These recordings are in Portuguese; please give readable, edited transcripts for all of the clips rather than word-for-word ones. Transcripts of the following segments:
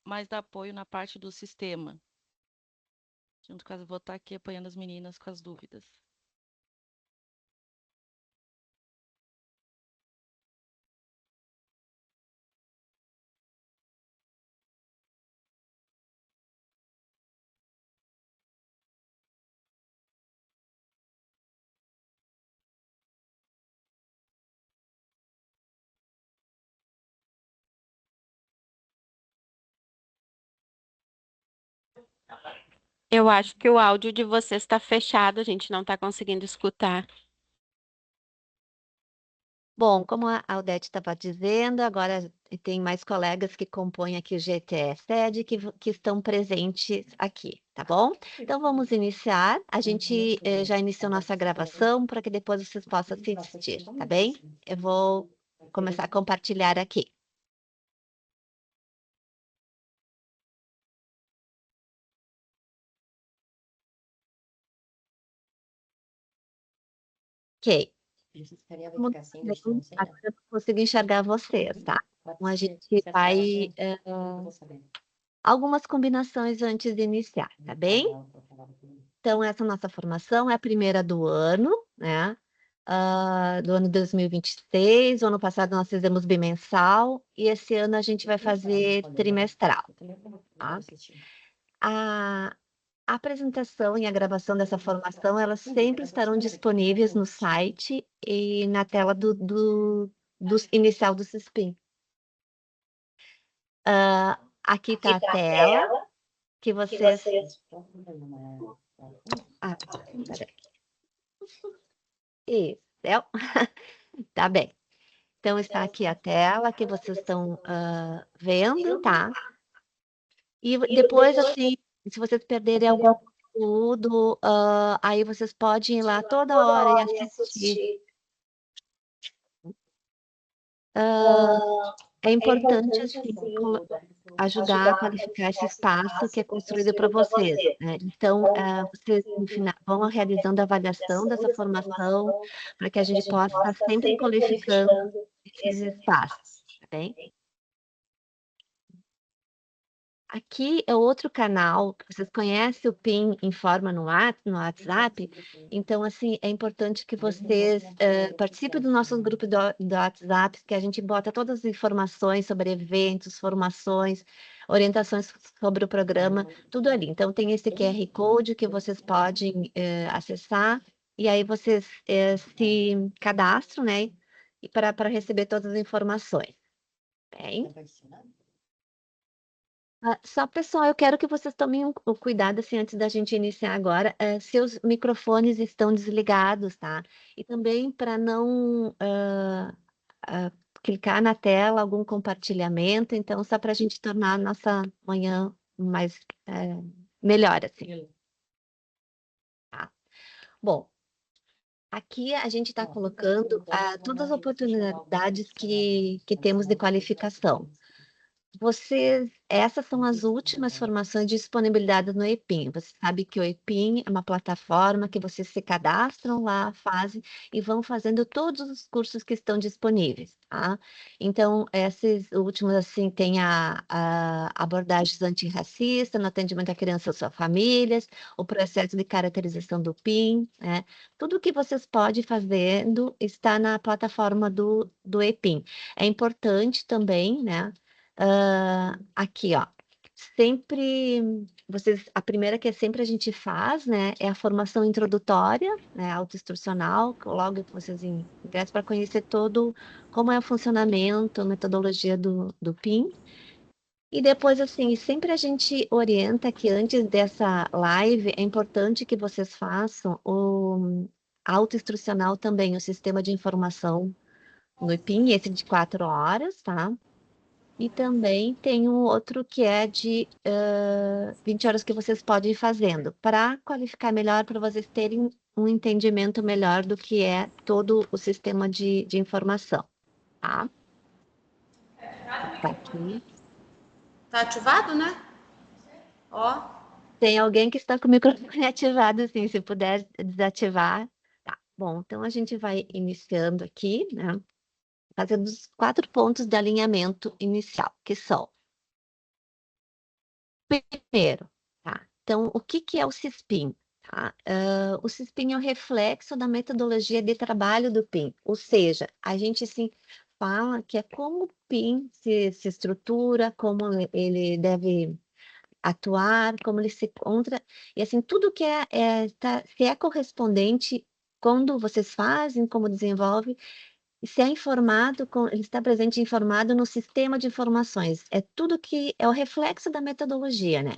mais dar apoio na parte do sistema. Junto com as, vou estar aqui apoiando as meninas com as dúvidas. Eu acho que o áudio de vocês está fechado, a gente não está conseguindo escutar. Bom, como a Odete estava dizendo, agora tem mais colegas que compõem aqui o GTE SED que estão presentes aqui, tá bom? Então vamos iniciar. A gente já iniciou nossa gravação para que depois vocês possam assistir, tá bem? Eu vou começar a compartilhar aqui. Ok. Muito bem. Agora eu consigo enxergar vocês, tá? Então a gente vai algumas combinações antes de iniciar, tá bem? Então, essa nossa formação é a primeira do ano, né? Do ano 2026. O ano passado nós fizemos bimensal e esse ano a gente vai fazer trimestral. Tá? A apresentação e a gravação dessa formação, elas sempre estarão disponíveis no site e na tela do inicial do CISPIM. Aqui está a tela que vocês... peraí. Isso, tá bem. Então, está aqui a tela que vocês estão vendo, tá? E depois, assim, se vocês perderem algum conteúdo, aí vocês podem ir lá toda hora e assistir. É importante, assim, ajudar a qualificar esse espaço que é construído para vocês, né? Então, vocês, no final, vão realizando a avaliação dessa formação para que a gente possa estar sempre qualificando esses espaços, tá bem? Aqui é outro canal, vocês conhecem o PIN Informa no WhatsApp? Então, assim, é importante que vocês participem do nosso grupo do WhatsApp, que a gente bota todas as informações sobre eventos, formações, orientações sobre o programa, tudo ali. Então, tem esse QR Code que vocês podem acessar, e aí vocês se cadastram, né? E para receber todas as informações. Bem? Só, pessoal, eu quero que vocês tomem o cuidado, assim, antes da gente iniciar agora, seus microfones estão desligados, tá? E também para não clicar na tela algum compartilhamento, então, só para a gente tornar a nossa manhã mais melhor, assim. Tá? Bom, aqui a gente está colocando todas as oportunidades que temos de qualificação. Essas são as últimas formações disponibilizadas no EPIM. Você sabe que o EPIM é uma plataforma que vocês se cadastram lá, fazem e vão fazendo todos os cursos que estão disponíveis, tá? Então, esses últimos, assim, tem a abordagens antirracista no atendimento à criança e suas famílias, o processo de caracterização do PIN, né? Tudo que vocês podem fazendo está na plataforma do EPIM. É importante também, né? Aqui, ó. Sempre a primeira que sempre a gente faz, né, é a formação introdutória, né, autoinstrucional, logo que vocês ingressam para conhecer todo como é o funcionamento, a metodologia do PIN. E depois, assim, sempre a gente orienta que antes dessa live é importante que vocês façam o autoinstrucional também, o sistema de informação no PIN, esse de 4 horas, tá? E também tem um outro que é de 20 horas que vocês podem ir fazendo, para qualificar melhor, para vocês terem um entendimento melhor do que é todo o sistema de informação, tá? Tá aqui. Tá ativado, né? Ó. Tem alguém que está com o microfone ativado, assim, se puder desativar. Tá, bom, então a gente vai iniciando aqui, né? Fazendo os 4 pontos de alinhamento inicial, que são Primeiro, tá? Então, o que que é o CISPIN? Tá? O CISPIN é o reflexo da metodologia de trabalho do PIN, ou seja, a gente sim fala que é como o PIN se estrutura, como ele deve atuar, como ele se encontra, e assim, tudo que se é correspondente quando vocês fazem, como desenvolve, e se é informado, ele está presente informado no sistema de informações. É tudo que é o reflexo da metodologia, né?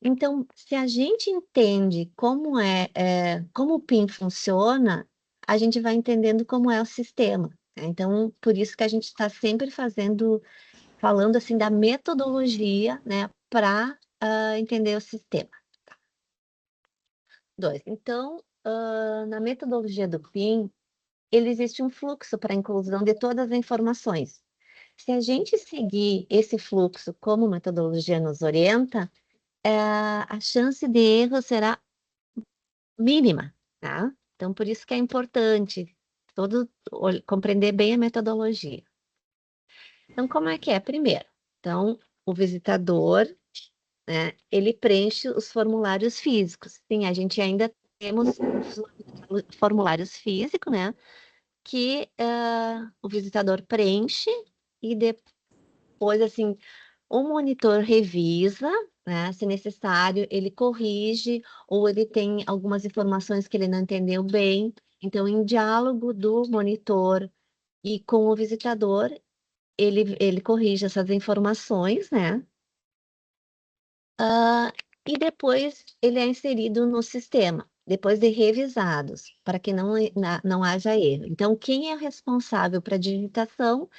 Então, se a gente entende como o PIN funciona, a gente vai entendendo como é o sistema, né? Então, por isso que a gente está sempre falando assim da metodologia, né, para entender o sistema. Dois. Então, na metodologia do PIN, ele existe um fluxo para a inclusão de todas as informações. Se a gente seguir esse fluxo como a metodologia nos orienta, a chance de erro será mínima, tá? Então, por isso que é importante compreender bem a metodologia. Então, como é que é? Primeiro, então, o visitador, né, ele preenche os formulários físicos. Sim, a gente ainda temos os formulários físicos, né, que o visitador preenche e depois, assim, o monitor revisa, né? Se necessário, ele corrige ou ele tem algumas informações que ele não entendeu bem. Então, em diálogo do monitor e com o visitador, ele corrige essas informações, né? E depois ele é inserido no sistema, depois de revisados, para que não haja erro. Então, quem é responsável para a digitação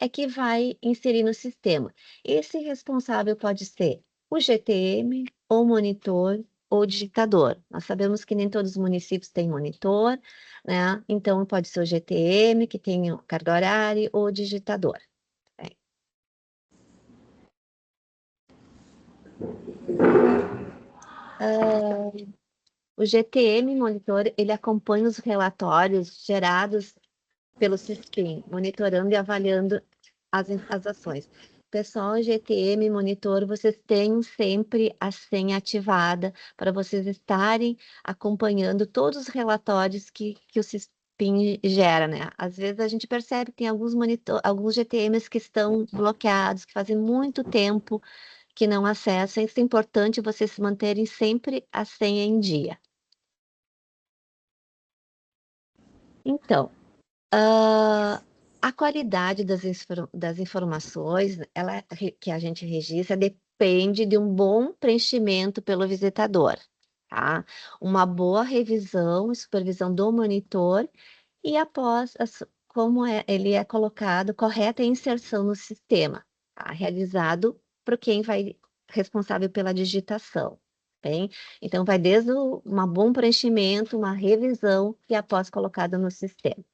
é que vai inserir no sistema. Esse responsável pode ser o GTM, ou monitor, ou digitador. Nós sabemos que nem todos os municípios têm monitor, né? Então, pode ser o GTM, que tem carga horária, ou o digitador. O GTM Monitor, ele acompanha os relatórios gerados pelo SISPIN, monitorando e avaliando as ações. Pessoal, GTM Monitor, vocês têm sempre a senha ativada para vocês estarem acompanhando todos os relatórios que o SISPIN gera, né? Às vezes a gente percebe que tem alguns GTMs que estão bloqueados, que fazem muito tempo que não acessam. Isso é importante vocês se manterem sempre a senha em dia. Então, a qualidade das informações que a gente registra depende de um bom preenchimento pelo visitador, tá? Uma boa revisão e supervisão do monitor e após como ele é colocado, correta inserção no sistema, tá? Realizado por quem vai responsável pela digitação. Bem, então vai desde um bom preenchimento, uma revisão e após colocado no sistema.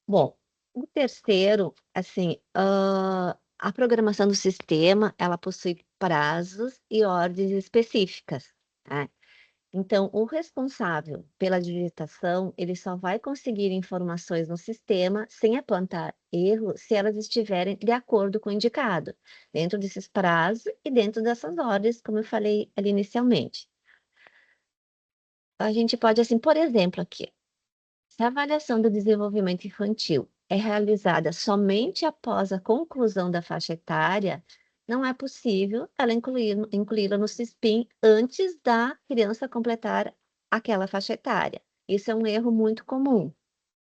Bom, o terceiro, assim, a programação do sistema, ela possui prazos e ordens específicas, né? Então, o responsável pela digitação, ele só vai conseguir informações no sistema sem apontar erro se elas estiverem de acordo com o indicado, dentro desses prazos e dentro dessas ordens, como eu falei ali inicialmente. A gente pode, assim, por exemplo, aqui, se a avaliação do desenvolvimento infantil é realizada somente após a conclusão da faixa etária, não é possível ela incluí-la no CISPIN antes da criança completar aquela faixa etária. Isso é um erro muito comum,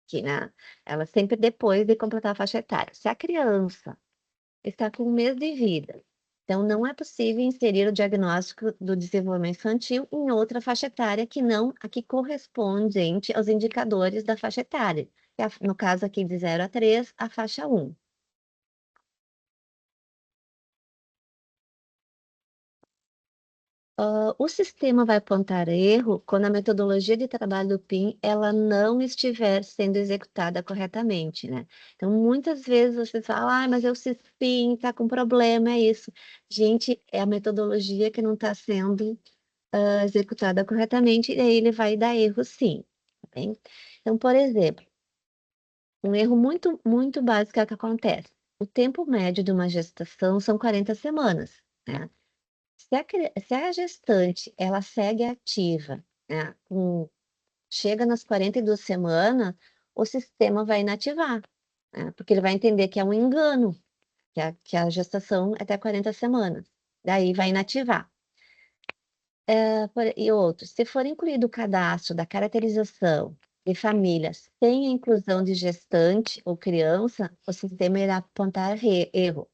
que, né? Ela sempre depois de completar a faixa etária. Se a criança está com 1 mês de vida, então não é possível inserir o diagnóstico do desenvolvimento infantil em outra faixa etária que não a que correspondente aos indicadores da faixa etária, que é, no caso aqui de 0 a 3, a faixa 1. O sistema vai apontar erro quando a metodologia de trabalho do PIN ela não estiver sendo executada corretamente, né? Então, muitas vezes você fala, mas o PIN está com problema, é isso. Gente, é a metodologia que não está sendo executada corretamente, e aí ele vai dar erro sim, tá bem? Então, por exemplo, um erro muito, muito básico é o que acontece. o tempo médio de uma gestação são 40 semanas, né? Se a gestante ela segue ativa, né, chega nas 42 semanas, o sistema vai inativar, né, porque ele vai entender que é um engano, que a gestação é até 40 semanas. Daí vai inativar. E outros, se for incluído o cadastro da caracterização de famílias sem a inclusão de gestante ou criança, o sistema irá apontar erro,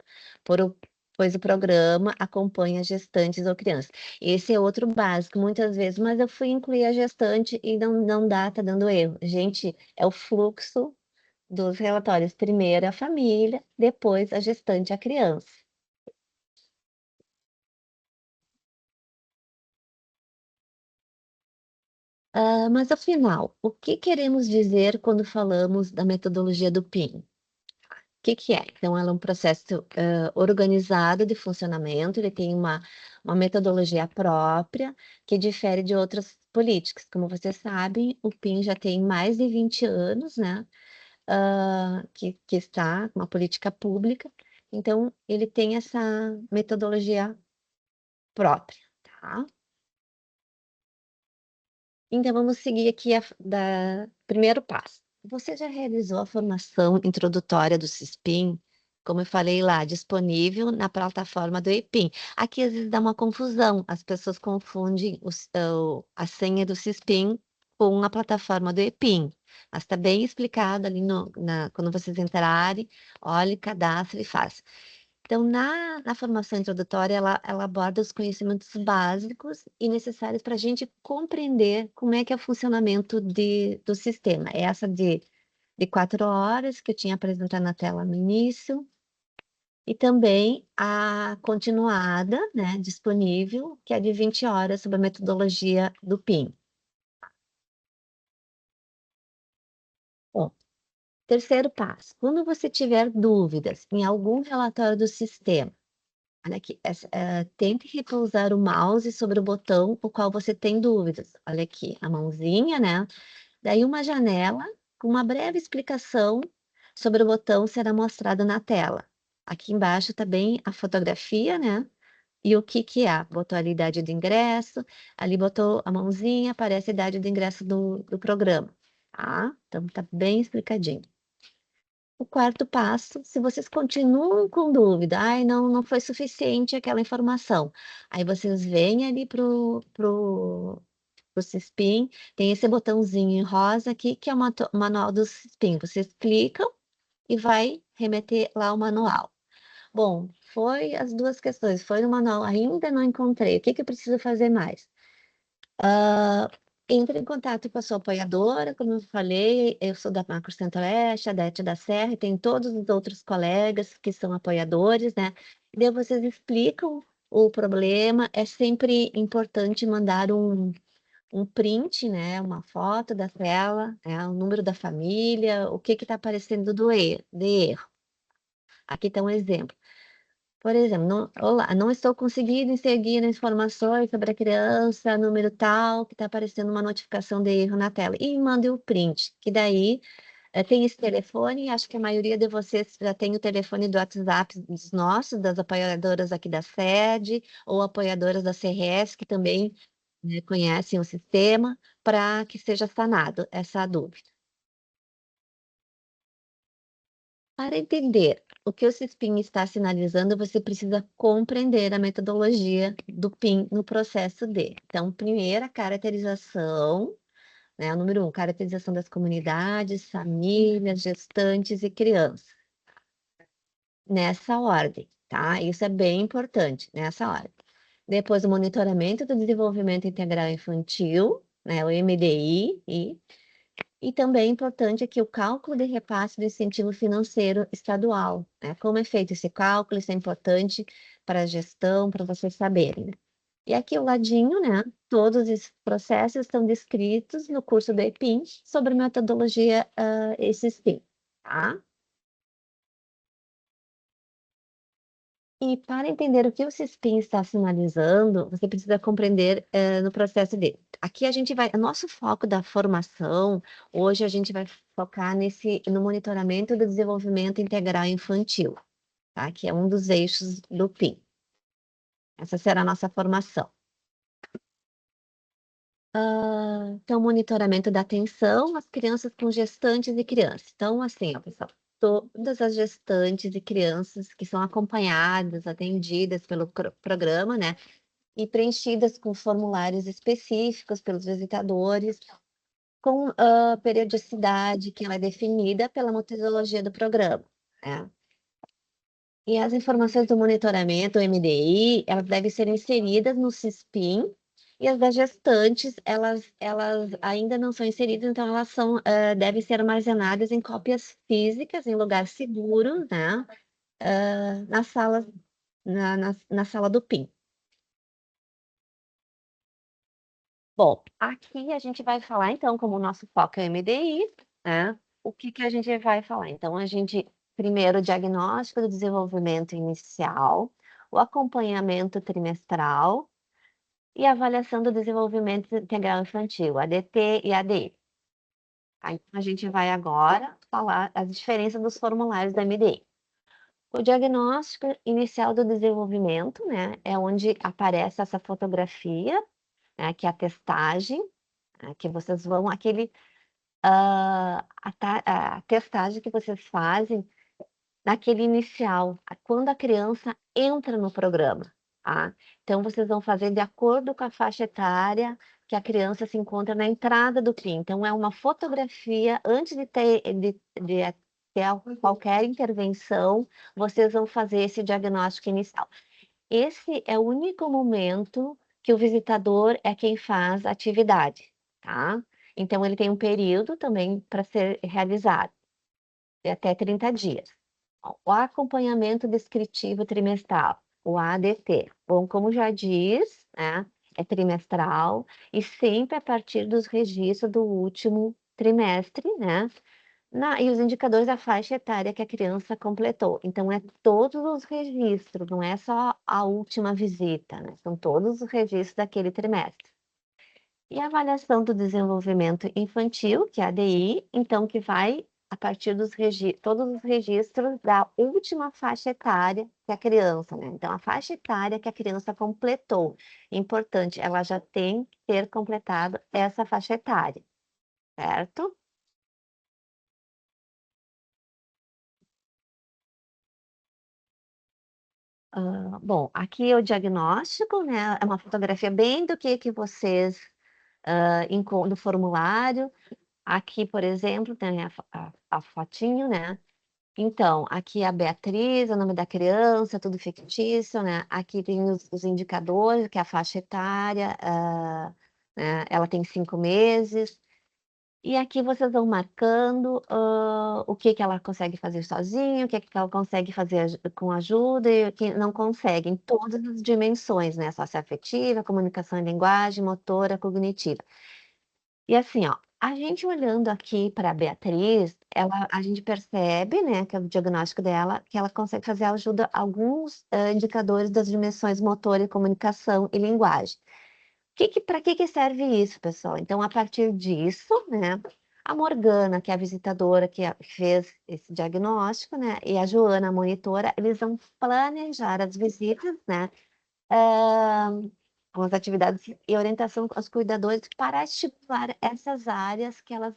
pois o programa acompanha gestantes ou crianças. Esse é outro básico, muitas vezes, mas eu fui incluir a gestante e não dá, tá dando erro. Gente, é o fluxo dos relatórios. Primeiro a família, depois a gestante e a criança. Mas afinal, o que queremos dizer quando falamos da metodologia do PIN? O que é? Então, ela é um processo organizado de funcionamento, ele tem uma metodologia própria que difere de outras políticas. Como vocês sabem, o PIN já tem mais de 20 anos, né? Que está uma política pública, então ele tem essa metodologia própria, tá? Então, vamos seguir aqui primeiro passo. Você já realizou a formação introdutória do CISPIN? Como eu falei lá, disponível na plataforma do EPIM. Aqui às vezes dá uma confusão, as pessoas confundem a senha do CISPIN com a plataforma do EPIM. Mas está bem explicado ali quando vocês entrarem, olhe, cadastre e faça. Então, na formação introdutória, ela aborda os conhecimentos básicos e necessários para a gente compreender como é que é o funcionamento do sistema. É essa de 4 horas que eu tinha apresentado na tela no início, e também a continuada, né, disponível, que é de 20 horas, sobre a metodologia do PIN. Bom, terceiro passo, quando você tiver dúvidas em algum relatório do sistema, olha aqui, tente repousar o mouse sobre o botão o qual você tem dúvidas. Olha aqui, a mãozinha, né? Daí uma janela com uma breve explicação sobre o botão será mostrada na tela. Aqui embaixo está bem a fotografia, né? E o que é? Botou a idade de ingresso, ali botou a mãozinha, aparece a idade de ingresso do programa, tá? Então tá bem explicadinho. O quarto passo, se vocês continuam com dúvida, ai, não foi suficiente aquela informação, aí vocês vêm ali pro CISPIN, tem esse botãozinho em rosa aqui, que é o manual do CISPIN. Vocês clicam e vai remeter lá o manual. Bom, foi as duas questões, foi no manual, ainda não encontrei, o que eu preciso fazer mais? Entre em contato com a sua apoiadora, como eu falei, eu sou da Macro Centro-Oeste, a Dete da Serra, e tem todos os outros colegas que são apoiadores, né? E daí vocês explicam o problema, é sempre importante mandar um print, né? Uma foto da tela, né? O número da família, o que está aparecendo de erro. Aqui está um exemplo. Por exemplo, olá, não estou conseguindo seguir as informações sobre a criança, número tal, que está aparecendo uma notificação de erro na tela. E mande o print, que daí tem esse telefone, acho que a maioria de vocês já tem o telefone do WhatsApp dos nossos, das apoiadoras aqui da sede, ou apoiadoras da CRS, que também, né, conhecem o sistema, para que seja sanado essa dúvida. Para entender o que o CISPIN está sinalizando, você precisa compreender a metodologia do PIN no processo D. Então, primeiro, a caracterização, né? O número 1, caracterização das comunidades, famílias, gestantes e crianças. Nessa ordem, tá? Isso é bem importante, nessa ordem. Depois, o monitoramento do desenvolvimento integral infantil, né? O MDI, e também é importante aqui o cálculo de repasse do incentivo financeiro estadual, né? Como é feito esse cálculo, isso é importante para a gestão, para vocês saberem, né? E aqui ao ladinho, né? Todos esses processos estão descritos no curso do EPIM sobre metodologia SISPIN, tá? E para entender o que o CISPIN está sinalizando, você precisa compreender no processo dele. Aqui a gente vai, o nosso foco da formação, hoje a gente vai focar no monitoramento do desenvolvimento integral infantil, tá? Que é um dos eixos do PIN. Essa será a nossa formação. Então, monitoramento da atenção às crianças com gestantes e crianças. Então, assim, ó, pessoal, todas as gestantes e crianças que são acompanhadas, atendidas pelo programa, né? E preenchidas com formulários específicos pelos visitadores, com periodicidade que ela é definida pela metodologia do programa, né? E as informações do monitoramento, o MDI, elas devem ser inseridas no SISPIN, e as das gestantes, elas ainda não são inseridas, então elas devem ser armazenadas em cópias físicas, em lugar seguro, né? Na sala, na sala do PIN. Bom, aqui a gente vai falar, então, como o nosso foco é MDI, né? O que que a gente vai falar? Então, primeiro, o diagnóstico do desenvolvimento inicial, o acompanhamento trimestral e a avaliação do desenvolvimento integral infantil, ADT e ADI. Tá? Então, a gente vai agora falar as diferenças dos formulários da MDI. O diagnóstico inicial do desenvolvimento, né, é onde aparece essa fotografia, né, que é a testagem, que vocês vão, a testagem que vocês fazem naquele inicial, quando a criança entra no programa, tá? Então, vocês vão fazer de acordo com a faixa etária que a criança se encontra na entrada do PIN. Então, é uma fotografia, antes de ter qualquer intervenção, vocês vão fazer esse diagnóstico inicial. Esse é o único momento que o visitador é quem faz a atividade, tá? Então, ele tem um período também para ser realizado, de até 30 dias. O acompanhamento descritivo trimestral, o ADT. Bom, como já diz, né, é trimestral e sempre a partir dos registros do último trimestre, né? E os indicadores da faixa etária que a criança completou. Então, é todos os registros, não é só a última visita, né? São todos os registros daquele trimestre. E a avaliação do desenvolvimento infantil, que é a ADI, então, que vai a partir dos todos os registros da última faixa etária que a criança, né? Então, a faixa etária que a criança completou. Importante, ela já tem que ter completado essa faixa etária, certo? Bom, aqui é o diagnóstico, né? É uma fotografia bem do que vocês encontram no formulário. Aqui, por exemplo, tem a fotinho, né? Então, aqui é a Beatriz, o nome da criança, tudo fictício, né? Aqui tem os indicadores, que é a faixa etária, né? Ela tem 5 meses. E aqui vocês vão marcando o que que ela consegue fazer sozinha, o que que ela consegue fazer com ajuda e o que não consegue, em todas as dimensões, né? Socioafetiva, comunicação e linguagem, motora, cognitiva. E assim, ó, a gente olhando aqui para a Beatriz, a gente percebe, né, que é o diagnóstico dela, que ela consegue fazer ajuda a alguns indicadores das dimensões motora, comunicação e linguagem. Para que serve isso, pessoal? Então, a partir disso, né, a Morgana, que é a visitadora que fez esse diagnóstico, né, e a Joana, a monitora, eles vão planejar as visitas, né, com as atividades e orientação aos cuidadores para estimular essas áreas que ela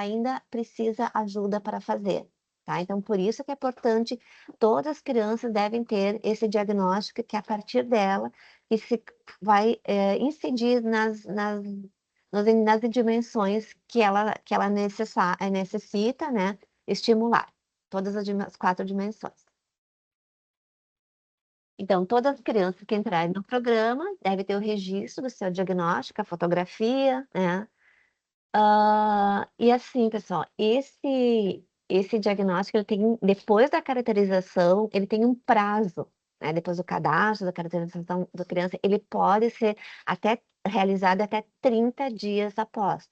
ainda precisa ajuda para fazer. Tá? Então, por isso que é importante, todas as crianças devem ter esse diagnóstico, que é a partir dela que se vai incidir nas dimensões que ela necessita, né, estimular, todas as 4 dimensões. Então, todas as crianças que entrarem no programa devem ter o registro do seu diagnóstico, a fotografia, né? E assim, pessoal, esse diagnóstico, ele tem, depois da caracterização, ele tem um prazo, né? Depois do cadastro, da caracterização da criança, ele pode ser realizado até 30 dias após.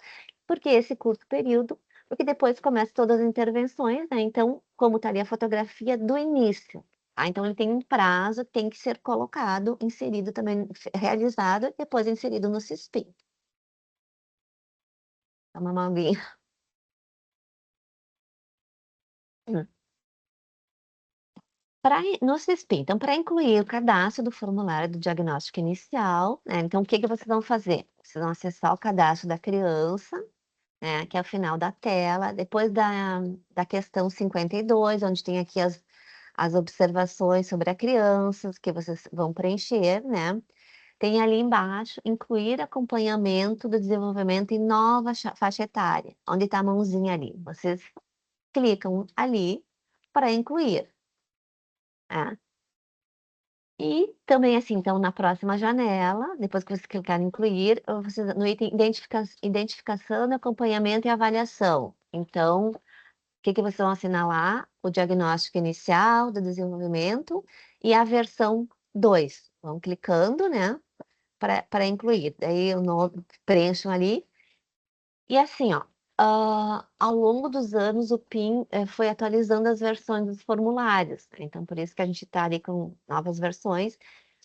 Por que esse curto período? Porque depois começam todas as intervenções, né? Então, como está ali a fotografia do início, tá? Então, ele tem um prazo, tem que ser colocado, inserido também, realizado, e depois inserido no SISPIN. Toma uma aguinha. Hum. No CISPI, então, para incluir o cadastro do formulário do diagnóstico inicial, né, então, o que que vocês vão fazer? Vocês vão acessar o cadastro da criança, né, que é o final da tela, depois da questão 52, onde tem aqui as observações sobre a criança, que vocês vão preencher, né? Tem ali embaixo, incluir acompanhamento do desenvolvimento em nova faixa etária, onde está a mãozinha ali. Vocês clicam ali para incluir, né? E também, assim, então, na próxima janela, depois que vocês clicarem em incluir, vocês, no item identificação, acompanhamento e avaliação. Então, o que que vocês vão assinalar? O diagnóstico inicial do desenvolvimento e a versão 2. Vão clicando, né, para incluir. Daí, o nome, preencham ali. E assim, ó, ao longo dos anos, o PIN foi atualizando as versões dos formulários, né? Então, por isso que a gente está ali com novas versões,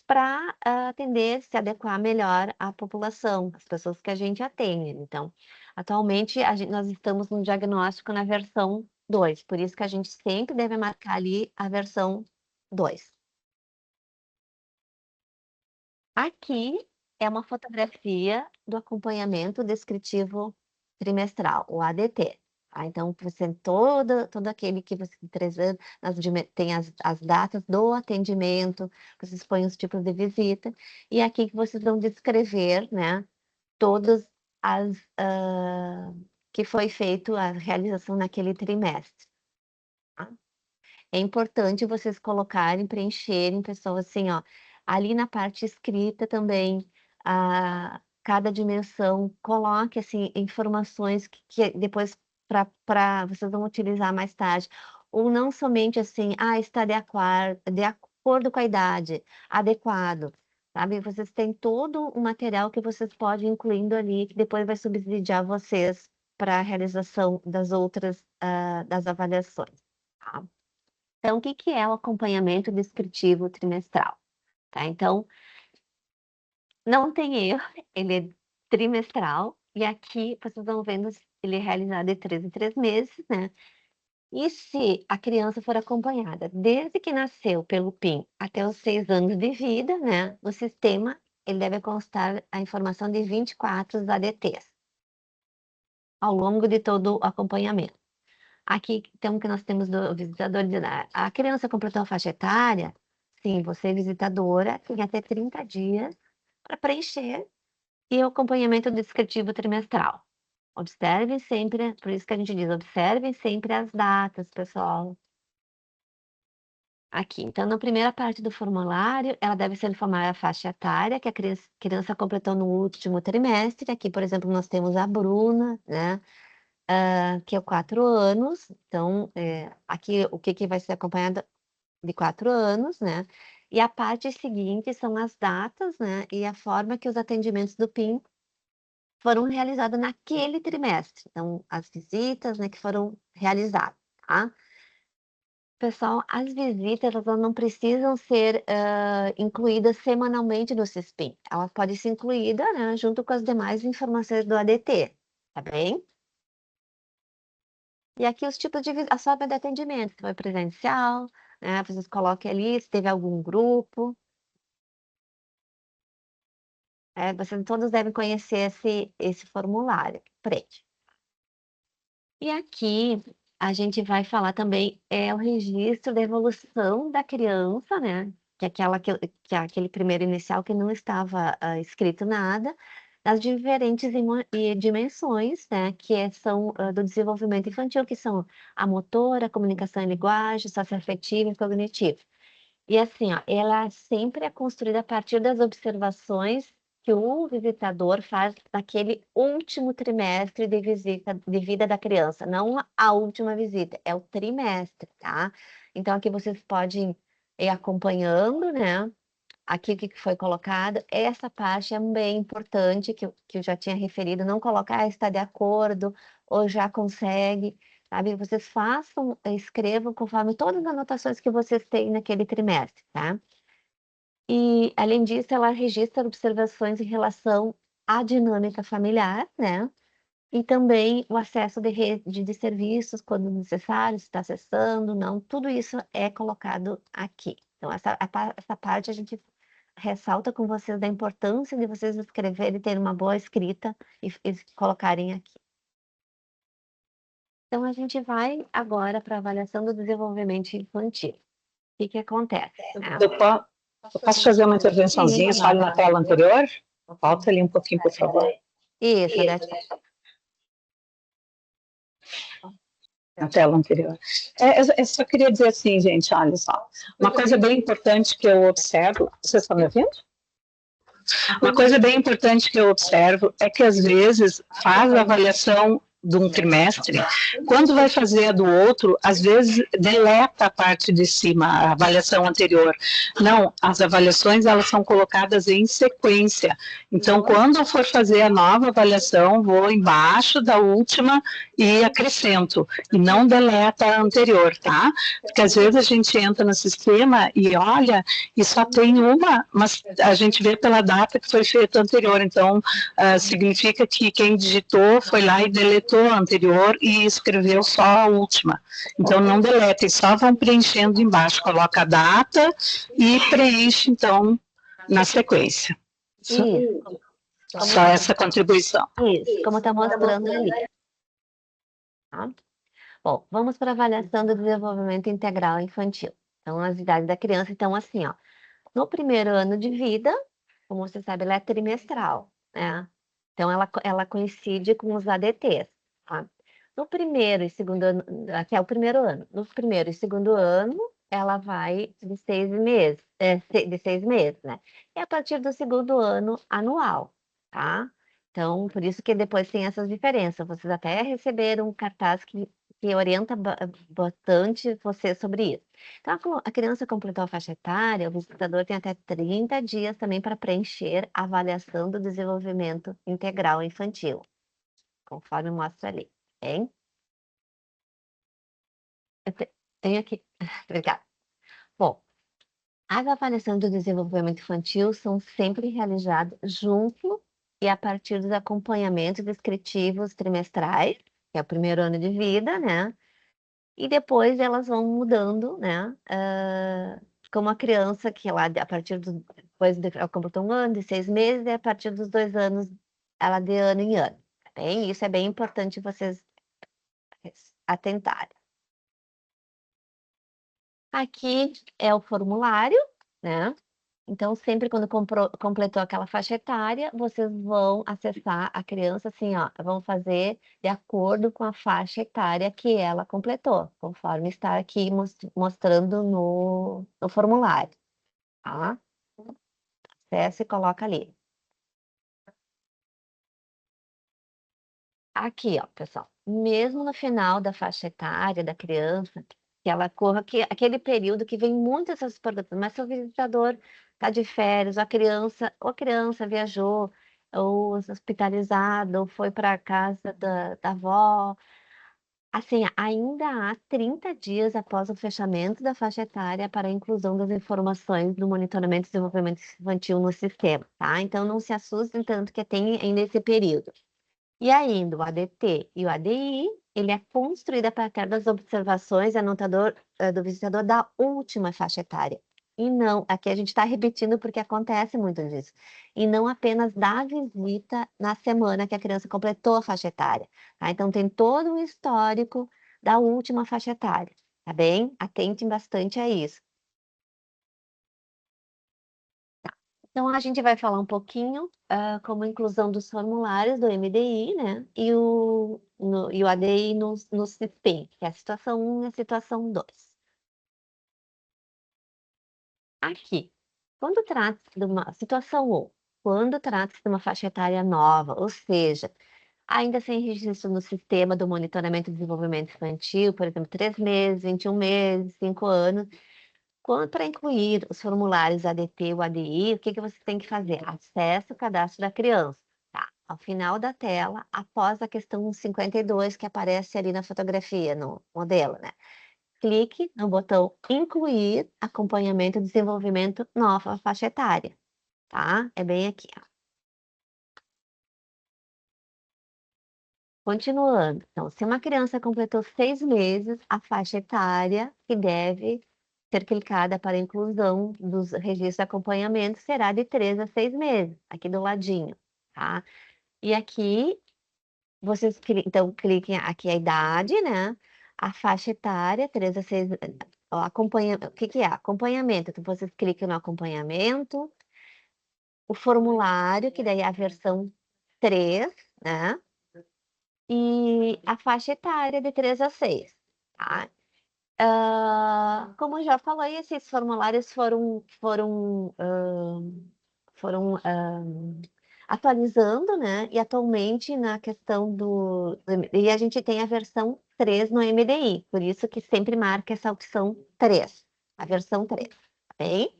para atender, se adequar melhor à população, às pessoas que a gente atende. Então, atualmente, nós estamos no diagnóstico na versão 2, por isso que a gente sempre deve marcar ali a versão 2. Aqui é uma fotografia do acompanhamento descritivo trimestral, o ADT. Tá? Então, você todo aquele que você 3 anos, tem as datas do atendimento, vocês põem os tipos de visita, e aqui que vocês vão descrever, né, todas as que foi feito a realização naquele trimestre. Tá? É importante vocês colocarem, preencherem, pessoal, assim, ó, ali na parte escrita também, cada dimensão, coloque, assim, informações que depois vocês vão utilizar mais tarde. Ou não somente assim, está de acordo com a idade, adequado, sabe? Vocês têm todo o material que vocês podem ir incluindo ali, que depois vai subsidiar vocês para a realização das outras, das avaliações, tá? Então, o que que é o acompanhamento descritivo trimestral? Tá? Então, não tem erro, ele é trimestral, e aqui vocês vão vendo, ele é realizado de 3 em 3 meses, né? E se a criança for acompanhada desde que nasceu pelo PIN até os 6 anos de vida, né? No sistema, ele deve constar a informação de 24 ADTs ao longo de todo o acompanhamento. Aqui, então, que nós temos do visitador de idade. A criança completou a faixa etária, sim, você, visitadora, tem até 30 dias para preencher e o acompanhamento descritivo trimestral. Observem sempre, por isso que a gente diz, observem sempre as datas, pessoal. Aqui, então, na primeira parte do formulário, ela deve se informar a faixa etária que a criança completou no último trimestre. Aqui, por exemplo, nós temos a Bruna, né? Que é 4 anos. Então, aqui o que vai ser acompanhado de 4 anos, né? E a parte seguinte são as datas, né? E a forma que os atendimentos do PIN foram realizados naquele trimestre. Então, as visitas, né, que foram realizadas, tá? Pessoal, as visitas, elas não precisam ser incluídas semanalmente no CISPIN. Elas podem ser incluídas, né, junto com as demais informações do ADT, tá bem? E aqui os tipos de a forma de atendimento, se foi presencial, né? Vocês coloquem ali se teve algum grupo. Vocês todos devem conhecer esse formulário. Preenche. E aqui a gente vai falar também o registro da evolução da criança, né? Que é aquele primeiro inicial que não estava escrito nada, das diferentes dimensões, né? Que são do desenvolvimento infantil, que são a motora, a comunicação e linguagem, socioafetiva e cognitiva. E assim, ó, ela sempre é construída a partir das observações que o visitador faz naquele último trimestre de visita, de vida da criança, não a última visita, é o trimestre, tá? Então, aqui vocês podem ir acompanhando, né? Aqui o que foi colocado, essa parte é bem importante, que eu já tinha referido, não colocar, está de acordo, ou já consegue, sabe? Vocês façam, escrevam conforme todas as anotações que vocês têm naquele trimestre, tá? E, além disso, ela registra observações em relação à dinâmica familiar, né? E também o acesso de rede de serviços, quando necessário, se está acessando, não, tudo isso é colocado aqui. Então, essa parte a gente ressalta com vocês da importância de vocês escreverem, ter uma boa escrita e colocarem aqui. Então, a gente vai agora para a avaliação do desenvolvimento infantil. O que acontece? Né? Eu posso fazer uma intervençãozinha só na tela anterior? Volta ali um pouquinho, por favor. Isso, né? Na tela anterior. Eu só queria dizer assim, gente, olha só. Uma coisa bem importante que eu observo... Vocês estão me ouvindo? Uma coisa bem importante que eu observo é que, às vezes, faz a avaliação de um trimestre, quando vai fazer a do outro, às vezes deleta a parte de cima, a avaliação anterior. Não, as avaliações, elas são colocadas em sequência. Então, quando eu for fazer a nova avaliação, vou embaixo da última e acrescento, e não deleta a anterior, tá? Porque, às vezes, a gente entra no sistema e olha, e só tem uma, mas a gente vê pela data que foi feita anterior, então, significa que quem digitou foi lá e deletou a anterior e escreveu só a última. Então, não deletem, só vão preenchendo embaixo, coloca a data e preenche, então, na sequência. Isso. Só essa contribuição. Isso, como está mostrando ali. Tá? Bom, vamos para a avaliação do desenvolvimento integral infantil. Então, as idades da criança, então, assim, ó, no primeiro ano de vida, como você sabe, ela é trimestral, né? Então, ela coincide com os ADTs, tá? No primeiro e segundo ano, até o primeiro ano, no primeiro e segundo ano, ela vai de 6 meses, de 6 meses, né? E a partir do segundo ano, anual, tá? Então, por isso que depois tem essas diferenças. Vocês até receberam um cartaz que orienta bastante você sobre isso. Então, a criança completou a faixa etária, o visitador tem até 30 dias também para preencher a avaliação do desenvolvimento integral infantil, conforme mostra ali, hein? Tenho aqui. Obrigada. Bom, as avaliações do desenvolvimento infantil são sempre realizadas junto e a partir dos acompanhamentos descritivos trimestrais, que é o primeiro ano de vida, né? E depois elas vão mudando, né? Como a criança que lá, a partir depois ela completou um ano, de 6 meses, e a partir dos 2 anos, ela de ano em ano. Tá bem? Isso é bem importante vocês atentarem. Aqui é o formulário, né? Então, sempre quando completou aquela faixa etária, vocês vão acessar a criança, assim, ó, vão fazer de acordo com a faixa etária que ela completou, conforme está aqui mostrando no formulário, tá? Acessa e coloca ali. Aqui, ó, pessoal, mesmo no final da faixa etária da criança, que ela corra aquele período que vem muitas essas perguntas, mas se o visitador está de férias, ou a criança viajou, ou hospitalizada, ou foi para a casa da avó, assim, ainda há 30 dias após o fechamento da faixa etária para a inclusão das informações do monitoramento e desenvolvimento infantil no sistema, tá? Então, não se assustem tanto que tem ainda esse período. E ainda o ADT e o ADI, ele é construído a partir das observações do visitador da última faixa etária. E não, aqui a gente está repetindo porque acontece muito disso. E não apenas da visita na semana que a criança completou a faixa etária. Tá? Então tem todo um histórico da última faixa etária, tá bem? Atentem bastante a isso. Então, a gente vai falar um pouquinho como a inclusão dos formulários do MDI, né? E o ADI no CISPEM, que é a situação 1 e a situação 2. Aqui, quando trata-se de uma situação 1, quando trata-se de uma faixa etária nova, ou seja, ainda sem registro no sistema do monitoramento e desenvolvimento infantil, por exemplo, 3 meses, 21 meses, 5 anos, para incluir os formulários ADT e o ADI, o que você tem que fazer? Acesse o cadastro da criança, tá? Ao final da tela, após a questão 52, que aparece ali na fotografia, no modelo, né? Clique no botão Incluir acompanhamento e desenvolvimento nova faixa etária, tá? É bem aqui, ó. Continuando. Então, se uma criança completou 6 meses, a faixa etária que deve ser clicada para a inclusão dos registros de acompanhamento será de 3 a 6 meses, aqui do ladinho, tá? E aqui, vocês então, cliquem aqui a idade, né? A faixa etária, 3 a 6, o que que é? Acompanhamento. Então, vocês clicam no acompanhamento, o formulário, que daí é a versão 3, né? E a faixa etária de 3 a 6, tá? Como eu já falei, esses formulários foram atualizando, né? E atualmente na questão e a gente tem a versão 3 no MDI, por isso que sempre marca essa opção 3, a versão 3, tá bem?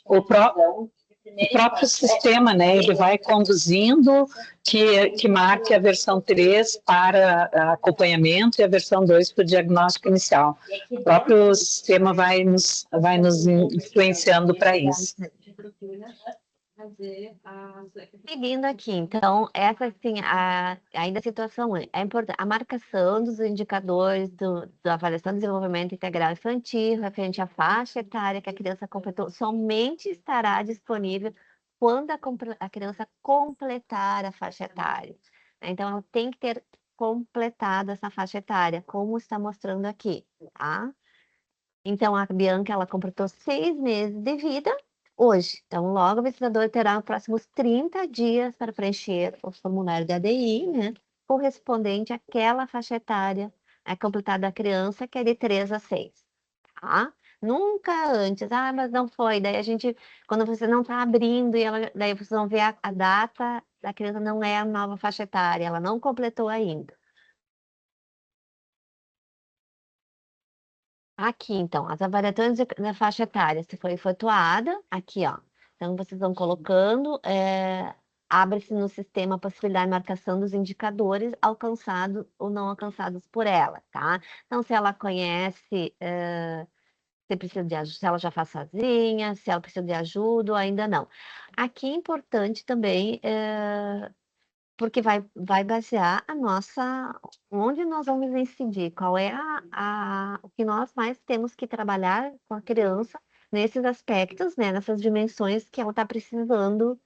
O próprio sistema, né, ele vai conduzindo que marque a versão 3 para acompanhamento e a versão 2 para o diagnóstico inicial. O próprio sistema vai nos influenciando para isso. Seguindo aqui, então, essa assim, ainda a situação é importante. A marcação dos indicadores da avaliação de desenvolvimento integral infantil, referente à faixa etária que a criança completou, somente estará disponível quando a criança completar a faixa etária. Então, ela tem que ter completado essa faixa etária, como está mostrando aqui, tá? Então, a Bianca, ela completou 6 meses de vida hoje. Então, logo o pesquisador terá os próximos 30 dias para preencher o formulário de ADI, né? Correspondente àquela faixa etária completada da criança, que é de 3 a 6, tá? Nunca antes, mas não foi. Daí quando você não está abrindo, daí vocês vão ver a data da criança, não é a nova faixa etária, ela não completou ainda. Aqui, então, as avaliações da faixa etária, se foi efetuada, aqui, ó. Então, vocês vão colocando, abre-se no sistema a possibilidade de marcação dos indicadores alcançados ou não alcançados por ela, tá? Então, se ela conhece, se precisa de ajuda, se ela já faz sozinha, se ela precisa de ajuda ou ainda não. Aqui é importante também, porque vai basear onde nós vamos incidir, qual é o que nós mais temos que trabalhar com a criança nesses aspectos, né, nessas dimensões que ela está precisando,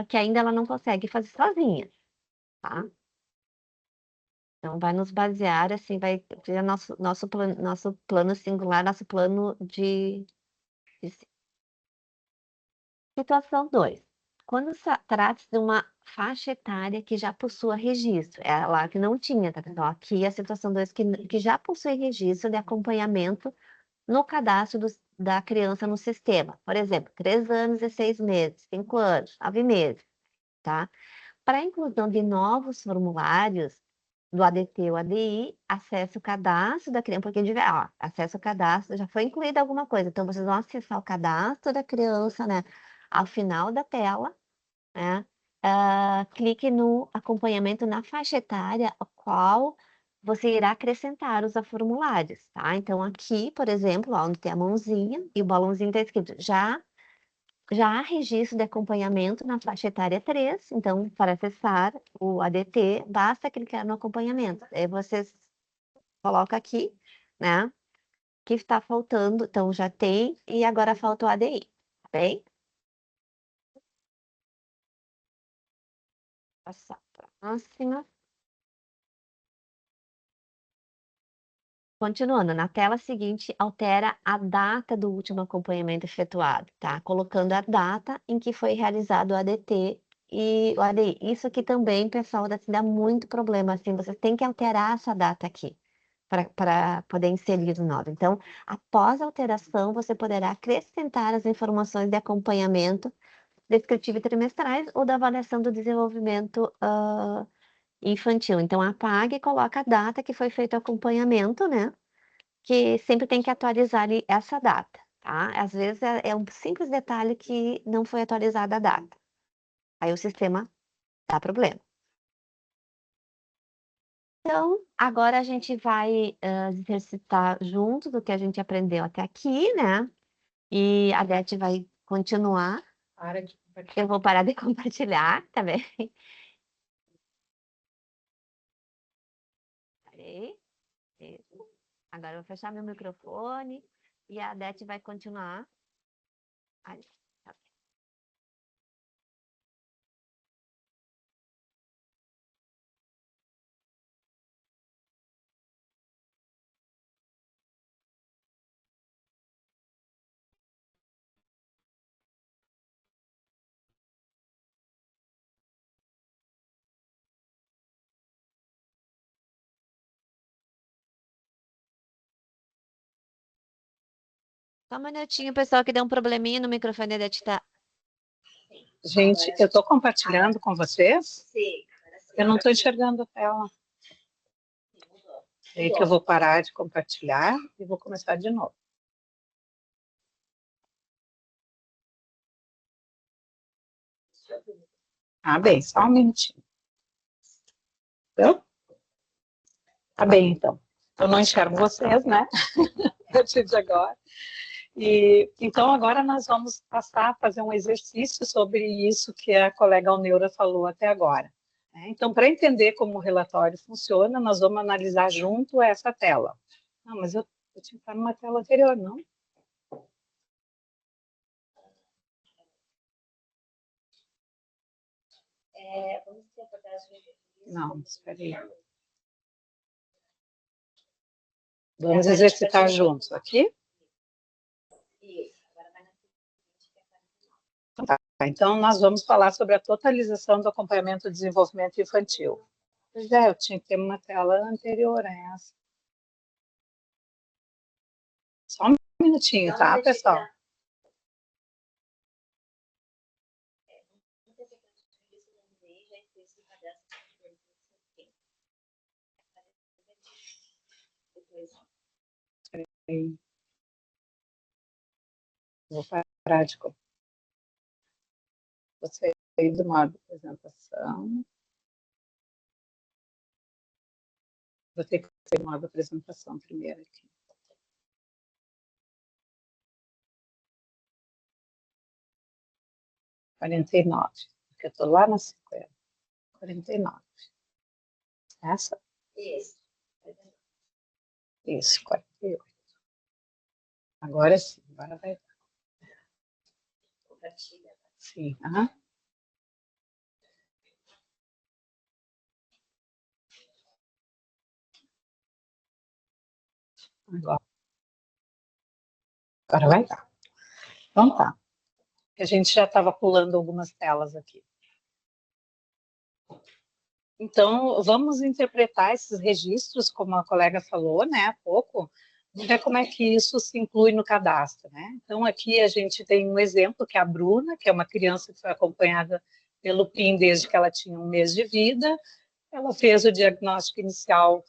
que ainda ela não consegue fazer sozinha, tá? Então, vai nos basear, assim, vai ter nosso plano singular, nosso plano de situação 2. Quando trata-se de uma faixa etária que já possua registro, é lá que não tinha, tá? Então, aqui a situação 2 que já possui registro de acompanhamento no cadastro da criança no sistema. Por exemplo, 3 anos e 6 meses, 5 anos, 9 meses, tá? Para a inclusão de novos formulários do ADT ou ADI, acesse o cadastro da criança, porque acesso ao cadastro, já foi incluída alguma coisa, então vocês vão acessar o cadastro da criança, né? Ao final da tela, né? Clique no acompanhamento na faixa etária, a qual você irá acrescentar os formulários, tá? Então, aqui, por exemplo, onde tem a mãozinha e o balãozinho está escrito já há registro de acompanhamento na faixa etária 3, então, para acessar o ADT, basta clicar no acompanhamento. Aí vocês colocam aqui, né, que está faltando, então já tem, e agora falta o ADI, tá bem? Passar para a próxima. Continuando, na tela seguinte, altera a data do último acompanhamento efetuado, tá? Colocando a data em que foi realizado o ADT e o ADI. Isso aqui também, pessoal, dá muito problema, assim, vocês têm que alterar essa data aqui para poder inserir o novo. Então, após a alteração, você poderá acrescentar as informações de acompanhamento descritivo e trimestrais ou da avaliação do desenvolvimento infantil. Então, apague e coloca a data que foi feito o acompanhamento, né? Que sempre tem que atualizar ali essa data, tá? Às vezes é um simples detalhe que não foi atualizada a data. Aí o sistema dá problema. Então, agora a gente vai exercitar juntos o que a gente aprendeu até aqui, né? E a Beth vai continuar. Eu vou parar de compartilhar, tá bem? Agora eu vou fechar meu microfone e a Adete vai continuar. Ali. Tá. Só um minutinho, pessoal, que deu um probleminha no microfone da Adete tá. Gente, eu estou compartilhando com vocês. Eu não estou enxergando a tela. É aí que eu vou parar de compartilhar e vou começar de novo. Ah, bem, só um minutinho. Então, tá bem, então. Eu não enxergo vocês, né? A partir de agora. E, então, agora nós vamos passar a fazer um exercício sobre isso que a colega Alneura falou até agora. Então, para entender como o relatório funciona, nós vamos analisar junto essa tela. Não, mas eu tinha que estar numa tela anterior, não? Não, espera aí. Vamos exercitar juntos aqui? Tá, então, nós vamos falar sobre a totalização do acompanhamento do desenvolvimento infantil. Pois é, eu tinha que ter uma tela anterior a essa. Só um minutinho, tá, pessoal? Vou parar de copiar. Vou sair do modo apresentação. Vou ter que sair do modo apresentação primeiro aqui. Porque eu estou lá na 50. 49. Essa? Isso, 48. Agora sim, agora vai. Sim, aham. Agora vai dar. Então tá. A gente já estava pulando algumas telas aqui. Então, vamos interpretar esses registros, como a colega falou, né, há pouco, vamos ver como é que isso se inclui no cadastro, né? Então, aqui a gente tem um exemplo, que é a Bruna, que é uma criança que foi acompanhada pelo PIN desde que ela tinha 1 mês de vida. Ela fez o diagnóstico inicial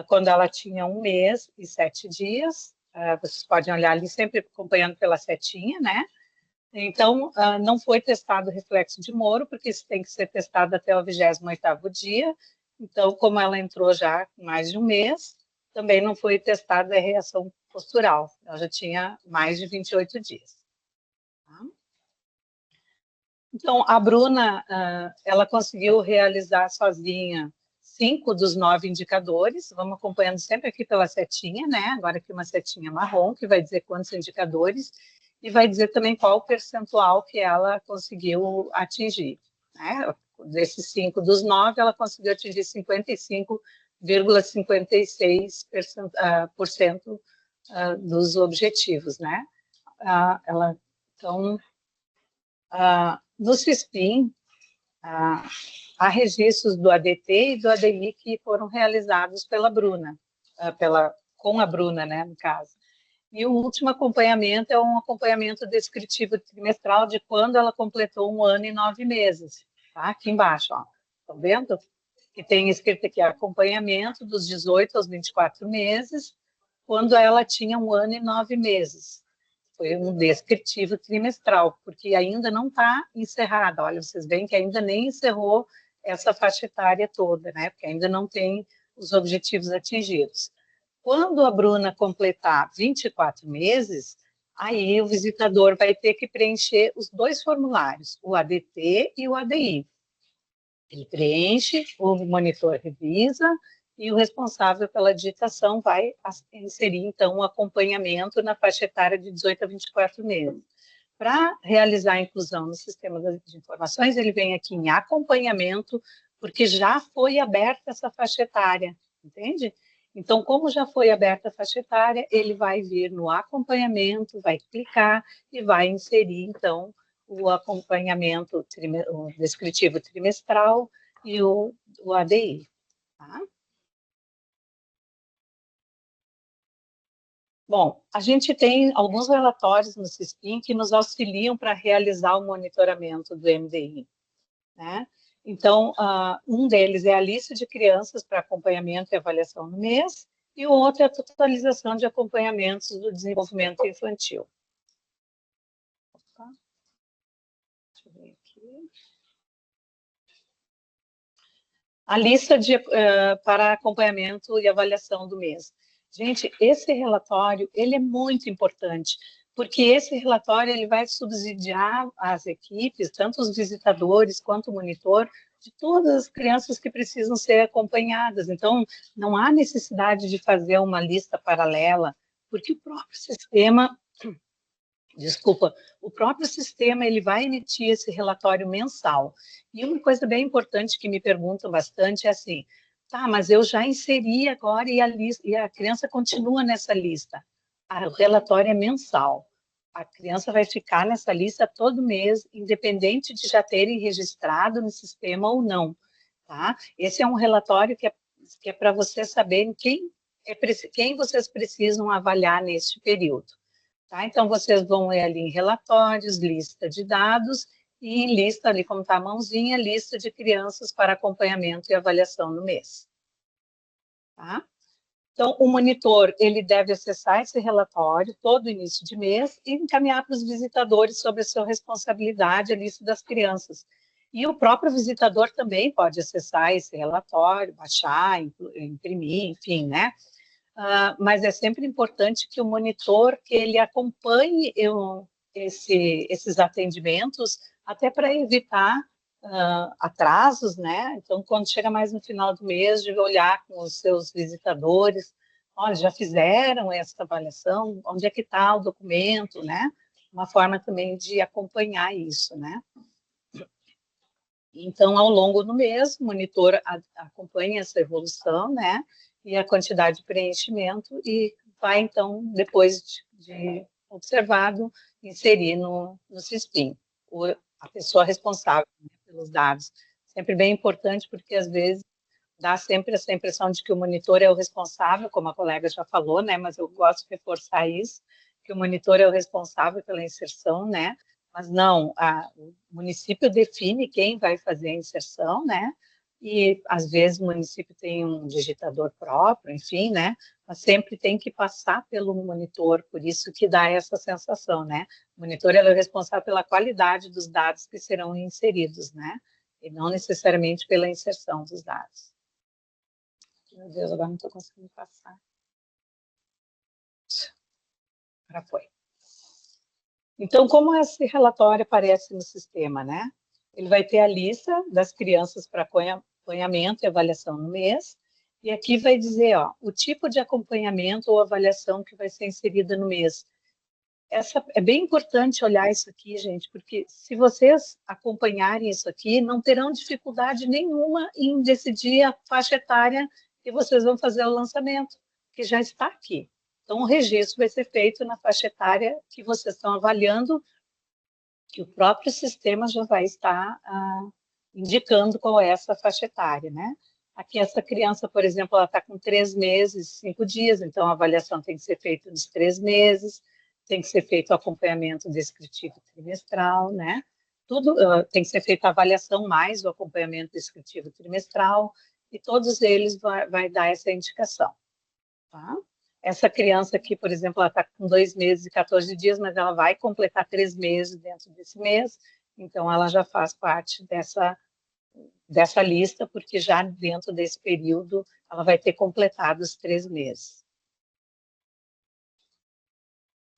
quando ela tinha 1 mês e 7 dias. Vocês podem olhar ali, sempre acompanhando pela setinha, né? Então, não foi testado o reflexo de Moro, porque isso tem que ser testado até o 28º dia. Então, como ela entrou já com mais de 1 mês, também não foi testada a reação postural. Ela já tinha mais de 28 dias. Tá? Então, a Bruna, ela conseguiu realizar sozinha 5 dos 9 indicadores. Vamos acompanhando sempre aqui pela setinha, né? Agora aqui uma setinha marrom, que vai dizer quantos indicadores, e vai dizer também qual o percentual que ela conseguiu atingir. Né? Desses 5 dos 9, ela conseguiu atingir 55,56% dos objetivos. Né? Então, no CISPIM, há registros do ADT e do ADI que foram realizados pela Bruna, com a Bruna, né, no caso. E o último acompanhamento é um acompanhamento descritivo trimestral de quando ela completou 1 ano e 9 meses. Tá? Aqui embaixo, ó. Estão vendo? Que tem escrito aqui acompanhamento dos 18 aos 24 meses, quando ela tinha 1 ano e 9 meses. Foi um descritivo trimestral, porque ainda não está encerrada. Olha, vocês veem que ainda nem encerrou essa faixa etária toda, né? Porque ainda não tem os objetivos atingidos. Quando a Bruna completar 24 meses, aí o visitador vai ter que preencher os 2 formulários, o ADT e o ADI. Ele preenche, o monitor revisa e o responsável pela digitação vai inserir, então, o acompanhamento na faixa etária de 18 a 24 meses. Para realizar a inclusão no sistema de informações, ele vem aqui em acompanhamento, porque já foi aberta essa faixa etária, entende? Então, como já foi aberta a faixa etária, ele vai vir no acompanhamento, vai clicar e vai inserir, então, o acompanhamento o descritivo trimestral e o ADI. Tá? Bom, a gente tem alguns relatórios no SISPIN que nos auxiliam para realizar o monitoramento do MDI, né? Então, um deles é a lista de crianças para acompanhamento e avaliação no mês, e o outro é a totalização de acompanhamentos do desenvolvimento infantil. Opa. Deixa eu ver aqui. A lista para acompanhamento e avaliação do mês. Gente, esse relatório, ele é muito importante, porque esse relatório ele vai subsidiar as equipes, tanto os visitadores quanto o monitor, de todas as crianças que precisam ser acompanhadas. Então, não há necessidade de fazer uma lista paralela, porque o próprio sistema, o próprio sistema ele vai emitir esse relatório mensal. E uma coisa bem importante que me perguntam bastante é assim, tá, mas eu já inseri agora e a criança continua nessa lista. O relatório é mensal. A criança vai ficar nessa lista todo mês, independente de já terem registrado no sistema ou não. Tá? Esse é um relatório que é para vocês saberem quem vocês precisam avaliar neste período. Tá? Então, vocês vão ler ali em relatórios, lista de dados, e em lista, ali como está a mãozinha, lista de crianças para acompanhamento e avaliação no mês. Tá? Então, o monitor, ele deve acessar esse relatório todo início de mês e encaminhar para os visitadores sobre a sua responsabilidade, a lista das crianças. E o próprio visitador também pode acessar esse relatório, baixar, imprimir, enfim, né? Mas é sempre importante que o monitor, que ele acompanhe esses atendimentos, até para evitar atrasos, né? Então, quando chega mais no final do mês, de olhar com os seus visitadores, olha, já fizeram essa avaliação, onde é que está o documento, né? Uma forma também de acompanhar isso, né? Então, ao longo do mês, o monitor acompanha essa evolução, né? E a quantidade de preenchimento e vai, então, depois de observado, inserir no SISPIN, a pessoa responsável, né, pelos dados. Sempre bem importante, porque às vezes dá sempre essa impressão de que o monitor é o responsável, como a colega já falou, né, mas eu gosto de reforçar isso, que o monitor é o responsável pela inserção, né, mas não, o município define quem vai fazer a inserção, né, e às vezes o município tem um digitador próprio, enfim, né, mas sempre tem que passar pelo monitor, por isso que dá essa sensação, né, o monitor é o responsável pela qualidade dos dados que serão inseridos, né, e não necessariamente pela inserção dos dados. Meu Deus, agora não estou conseguindo passar. Agora foi. Então, como esse relatório aparece no sistema, né? Ele vai ter a lista das crianças para acompanhamento e avaliação no mês, e aqui vai dizer, ó, o tipo de acompanhamento ou avaliação que vai ser inserida no mês. É bem importante olhar isso aqui, gente, porque se vocês acompanharem isso aqui, não terão dificuldade nenhuma em decidir a faixa etária que vocês vão fazer o lançamento, que já está aqui. Então, o registro vai ser feito na faixa etária que vocês estão avaliando, que o próprio sistema já vai estar indicando qual é essa faixa etária, né? Aqui, essa criança, por exemplo, ela está com 3 meses, 5 dias, então a avaliação tem que ser feita nos 3 meses, tem que ser feito o acompanhamento descritivo trimestral, né? Tudo tem que ser feita a avaliação mais o acompanhamento descritivo trimestral, e todos eles vai dar essa indicação, tá? Essa criança aqui, por exemplo, ela está com 2 meses e 14 dias, mas ela vai completar 3 meses dentro desse mês, então ela já faz parte dessa lista, porque já dentro desse período ela vai ter completado os 3 meses.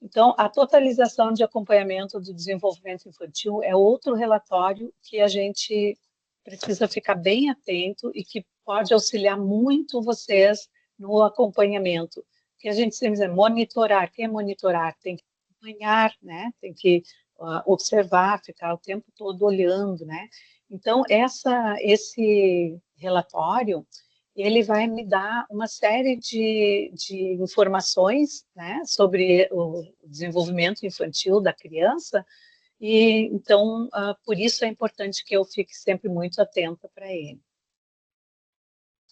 Então, a totalização de acompanhamento do desenvolvimento infantil é outro relatório que a gente precisa ficar bem atento e que pode auxiliar muito vocês no acompanhamento. Que a gente sempre diz, monitorar. Quem é monitorar? Tem que acompanhar, né? Tem que observar, ficar o tempo todo olhando, né? Então, esse relatório, ele vai me dar uma série de informações, né, sobre o desenvolvimento infantil da criança, e então, por isso é importante que eu fique sempre muito atenta para ele.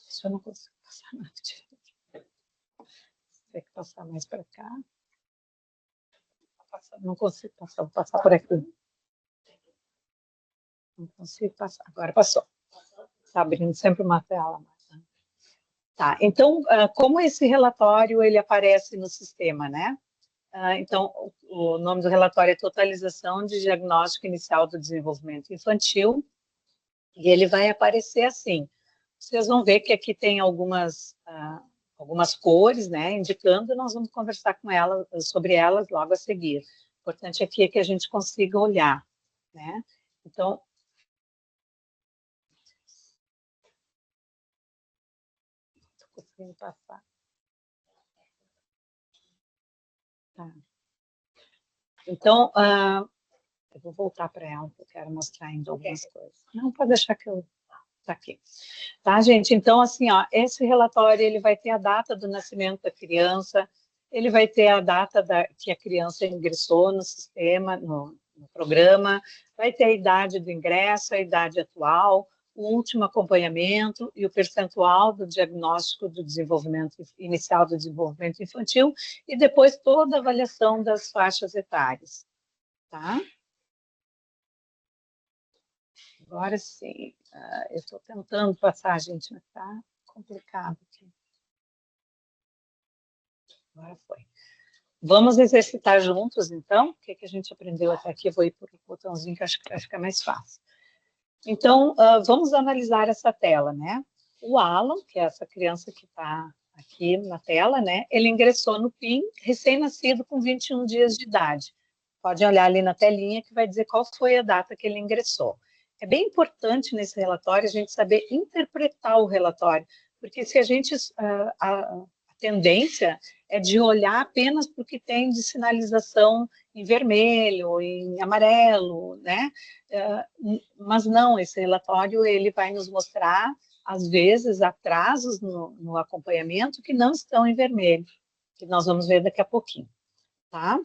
Isso eu não consigo passar nada. Tem que passar mais para cá. Não consigo passar, vou passar por aqui. Não consigo passar. Agora passou. Está abrindo sempre uma tela. Tá, então, como esse relatório ele aparece no sistema, né? Então, o nome do relatório é Totalização de Diagnóstico Inicial do Desenvolvimento Infantil, e ele vai aparecer assim. Vocês vão ver que aqui tem algumas cores, né, indicando, nós vamos conversar com elas, sobre elas logo a seguir. O importante aqui é que a gente consiga olhar, né? Então, estou conseguindo passar. Tá. Então, eu vou voltar para ela, porque eu quero mostrar ainda algumas coisas. Não, pode deixar que eu... Tá aqui. Tá, gente? Então, assim, ó, esse relatório, ele vai ter a data do nascimento da criança, ele vai ter a data que a criança ingressou no sistema, no programa, vai ter a idade do ingresso, a idade atual, o último acompanhamento e o percentual do diagnóstico do desenvolvimento inicial do desenvolvimento infantil e depois toda a avaliação das faixas etárias, tá? Agora sim, eu estou tentando passar, gente, mas está complicado aqui. Agora foi. Vamos exercitar juntos, então? O que a gente aprendeu até aqui? Eu vou ir por um botãozinho que acho que vai ficar mais fácil. Então, vamos analisar essa tela, né? O Alan, que é essa criança que está aqui na tela, né? Ele ingressou no PIN, recém-nascido, com 21 dias de idade. Pode olhar ali na telinha que vai dizer qual foi a data que ele ingressou. É bem importante nesse relatório a gente saber interpretar o relatório, porque se a gente... a tendência é de olhar apenas para o que tem de sinalização em vermelho, em amarelo, né? Mas não, esse relatório ele vai nos mostrar, às vezes, atrasos no acompanhamento que não estão em vermelho, que nós vamos ver daqui a pouquinho, tá?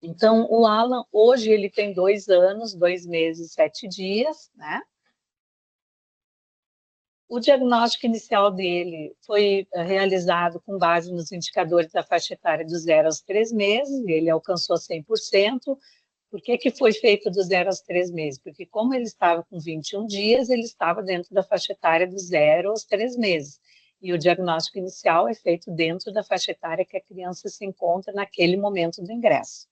Então, o Alan, hoje, ele tem 2 anos, 2 meses e 7 dias, né? O diagnóstico inicial dele foi realizado com base nos indicadores da faixa etária do 0 aos 3 meses, ele alcançou 100%. Por que foi feito do 0 aos 3 meses? Porque como ele estava com 21 dias, ele estava dentro da faixa etária do 0 aos 3 meses. E o diagnóstico inicial é feito dentro da faixa etária que a criança se encontra naquele momento do ingresso.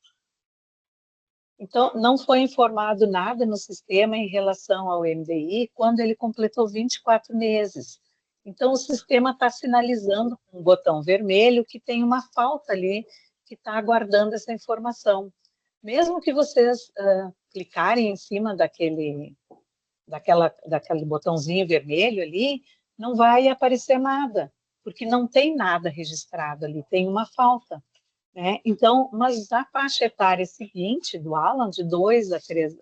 Então, não foi informado nada no sistema em relação ao MDI quando ele completou 24 meses. Então, o sistema está sinalizando com um botão vermelho que tem uma falta ali que está aguardando essa informação. Mesmo que vocês clicarem em cima daquele botãozinho vermelho ali, não vai aparecer nada, porque não tem nada registrado ali, tem uma falta. Né? Então, mas na faixa etária seguinte do Alan, de 2 a 3,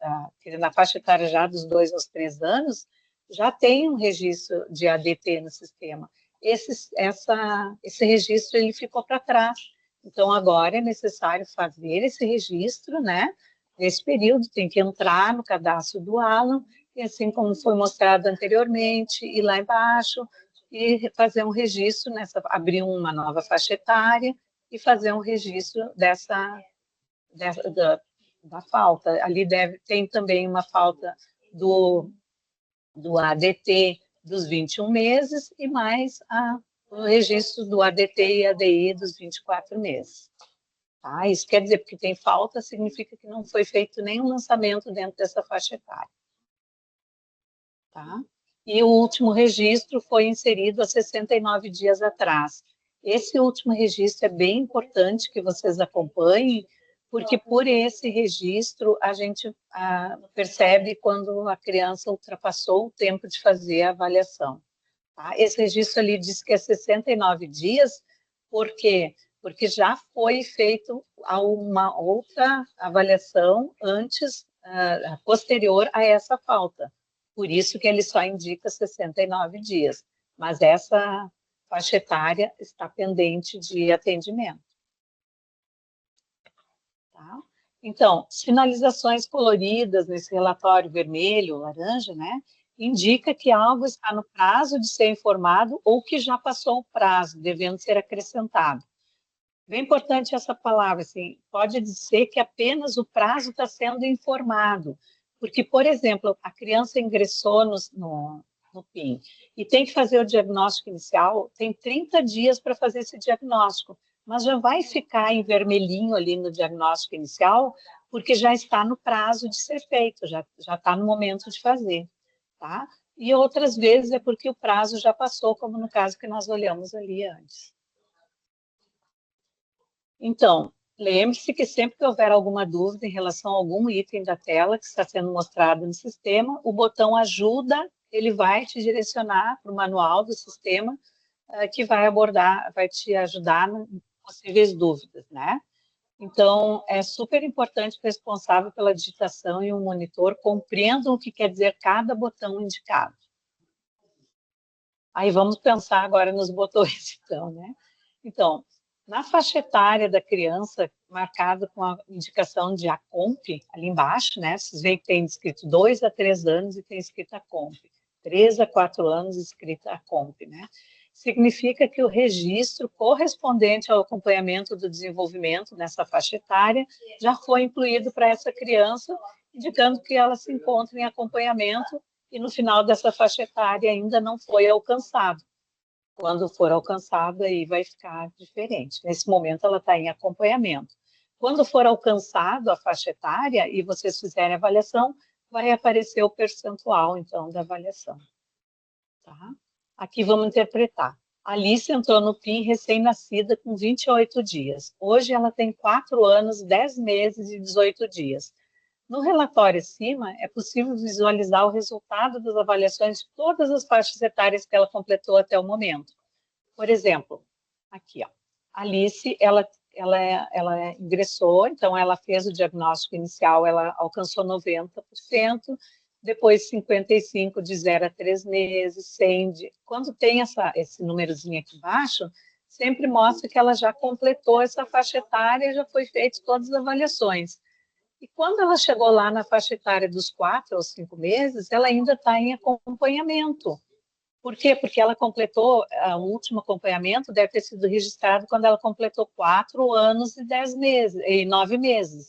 na faixa etária já dos 2 aos 3 anos, já tem um registro de ADT no sistema. Esse registro ele ficou para trás. Então, agora é necessário fazer esse registro, né? Nesse período, tem que entrar no cadastro do Alan, e assim como foi mostrado anteriormente, ir lá embaixo e fazer um registro, abrir uma nova faixa etária, e fazer um registro da falta. Ali tem também uma falta do ADT dos 21 meses e mais o registro do ADT e ADI dos 24 meses. Tá? Isso quer dizer, porque tem falta, significa que não foi feito nenhum lançamento dentro dessa faixa etária. Tá? E o último registro foi inserido há 69 dias atrás. Esse último registro é bem importante que vocês acompanhem, porque por esse registro a gente percebe quando a criança ultrapassou o tempo de fazer a avaliação. Tá? Esse registro ali diz que é 69 dias, por quê? Porque já foi feito uma outra avaliação antes, posterior a essa falta. Por isso que ele só indica 69 dias. Mas essa faixa etária está pendente de atendimento. Tá? Então, sinalizações coloridas nesse relatório vermelho, laranja, né? Indica que algo está no prazo de ser informado ou que já passou o prazo, devendo ser acrescentado. Bem importante essa palavra, assim, pode dizer que apenas o prazo está sendo informado, porque, por exemplo, a criança ingressou no PIN e tem que fazer o diagnóstico inicial, tem 30 dias para fazer esse diagnóstico, mas já vai ficar em vermelhinho ali no diagnóstico inicial, porque já está no prazo de ser feito, já está no momento de fazer, tá? E outras vezes é porque o prazo já passou, como no caso que nós olhamos ali antes. Então, lembre-se que sempre que houver alguma dúvida em relação a algum item da tela que está sendo mostrado no sistema, o botão ajuda, ele vai te direcionar para o manual do sistema, que vai abordar, vai te ajudar em possíveis dúvidas, né? Então, é super importante que o responsável pela digitação e o monitor compreendam o que quer dizer cada botão indicado. Aí vamos pensar agora nos botões, então, né? Então, na faixa etária da criança, marcada com a indicação de ACOMP, ali embaixo, né? Vocês veem que tem escrito 2 a 3 anos e tem escrito ACOMP. 3 a 4 anos escrito ACOMP, né? Significa que o registro correspondente ao acompanhamento do desenvolvimento nessa faixa etária já foi incluído para essa criança, indicando que ela se encontra em acompanhamento e no final dessa faixa etária ainda não foi alcançado. Quando for alcançado, aí vai ficar diferente. Nesse momento, ela está em acompanhamento. Quando for alcançado a faixa etária e vocês fizerem a avaliação, vai aparecer o percentual, então, da avaliação. Tá? Aqui vamos interpretar. A Alice entrou no PIN recém-nascida com 28 dias. Hoje ela tem 4 anos, 10 meses e 18 dias. No relatório acima, é possível visualizar o resultado das avaliações de todas as faixas etárias que ela completou até o momento. Por exemplo, aqui, ó, a Alice, ela ingressou, então ela fez o diagnóstico inicial, ela alcançou 90%, depois 55% de 0 a 3 meses, 100%. Quando tem esse númerozinho aqui embaixo, sempre mostra que ela já completou essa faixa etária, já foi feito todas as avaliações. E quando ela chegou lá na faixa etária dos 4 aos 5 meses, ela ainda está em acompanhamento. Por quê? Porque ela completou, o último acompanhamento deve ter sido registrado quando ela completou 4 anos e 10 meses, e 9 meses.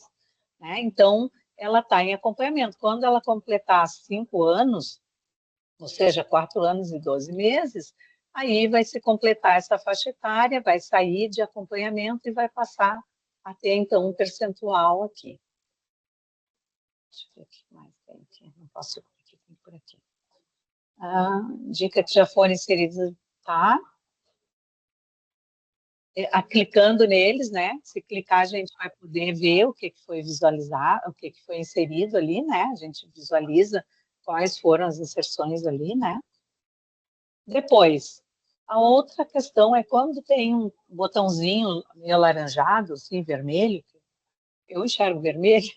Né? Então, ela está em acompanhamento. Quando ela completar 5 anos, ou seja, 4 anos e 12 meses, aí vai se completar essa faixa etária, vai sair de acompanhamento e vai passar a ter, então, um percentual aqui. Deixa eu ver o que mais tem aqui. Não posso ir por aqui. Dica que já foram inseridos, tá? Clicando neles, né? Se clicar, a gente vai poder ver o que foi visualizado, o que foi inserido ali, né? A gente visualiza quais foram as inserções ali, né? Depois, a outra questão é quando tem um botãozinho meio alaranjado, assim, vermelho, eu enxergo vermelho,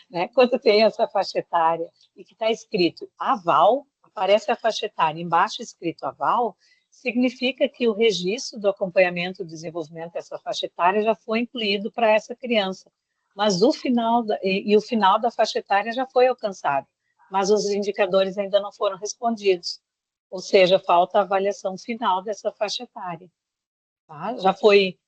né? Quando tem essa faixa etária e que está escrito aval, aparece a faixa etária embaixo escrito aval, significa que o registro do acompanhamento do desenvolvimento dessa faixa etária já foi incluído para essa criança, mas o final da faixa etária já foi alcançado, mas os indicadores ainda não foram respondidos, ou seja, falta a avaliação final dessa faixa etária. Tá? Já foi...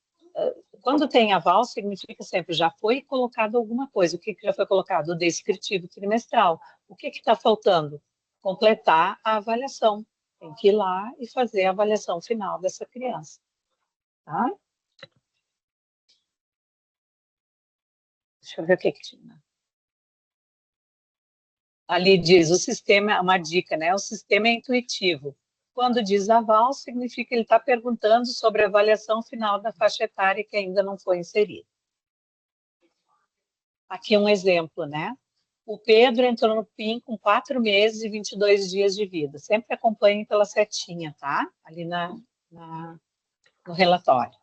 Quando tem aval, significa sempre já foi colocado alguma coisa. O que já foi colocado? O descritivo trimestral. O que está faltando? Completar a avaliação. Tem que ir lá e fazer a avaliação final dessa criança. Tá? Deixa eu ver o que tinha. Ali diz, o sistema, uma dica, né? O sistema é intuitivo. Quando diz aval, significa que ele está perguntando sobre a avaliação final da faixa etária que ainda não foi inserida. Aqui um exemplo, né? O Pedro entrou no PIN com 4 meses e 22 dias de vida. Sempre acompanhem pela setinha, tá? Ali no relatório.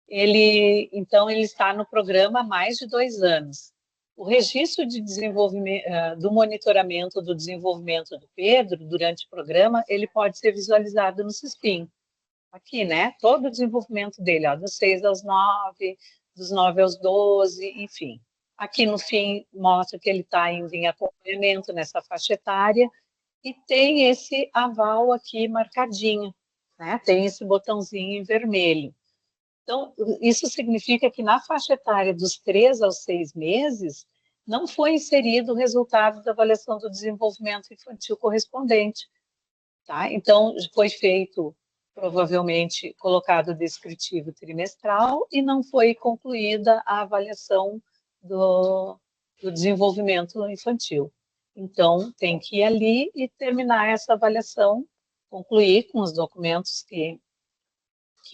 Então, ele está no programa há mais de 2 anos. O registro de desenvolvimento, do monitoramento do desenvolvimento do Pedro durante o programa, ele pode ser visualizado no SISPIN. Aqui, né? Todo o desenvolvimento dele, ó, dos 6 aos 9, dos 9 aos 12, enfim. Aqui no fim mostra que ele está indo em acompanhamento nessa faixa etária e tem esse aval aqui marcadinho, né? Tem esse botãozinho em vermelho. Então, isso significa que na faixa etária dos 3 aos 6 meses, não foi inserido o resultado da avaliação do desenvolvimento infantil correspondente. Tá? Então, foi feito, provavelmente, colocado o descritivo trimestral e não foi concluída a avaliação do desenvolvimento infantil. Então, tem que ir ali e terminar essa avaliação, concluir com os documentos que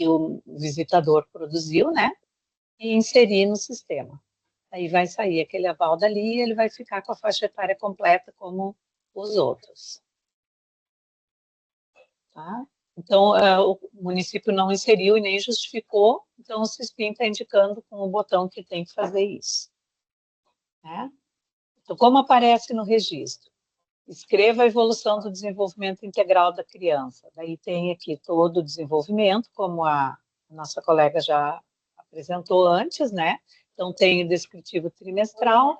o visitador produziu, né? E inserir no sistema. Aí vai sair aquele aval dali e ele vai ficar com a faixa etária completa como os outros. Tá? Então, o município não inseriu e nem justificou, então o SISPIN está indicando com o botão que tem que fazer isso. Né? Então, como aparece no registro? Escreva a evolução do desenvolvimento integral da criança. Daí tem aqui todo o desenvolvimento, como a nossa colega já apresentou antes, né? Então, tem o descritivo trimestral.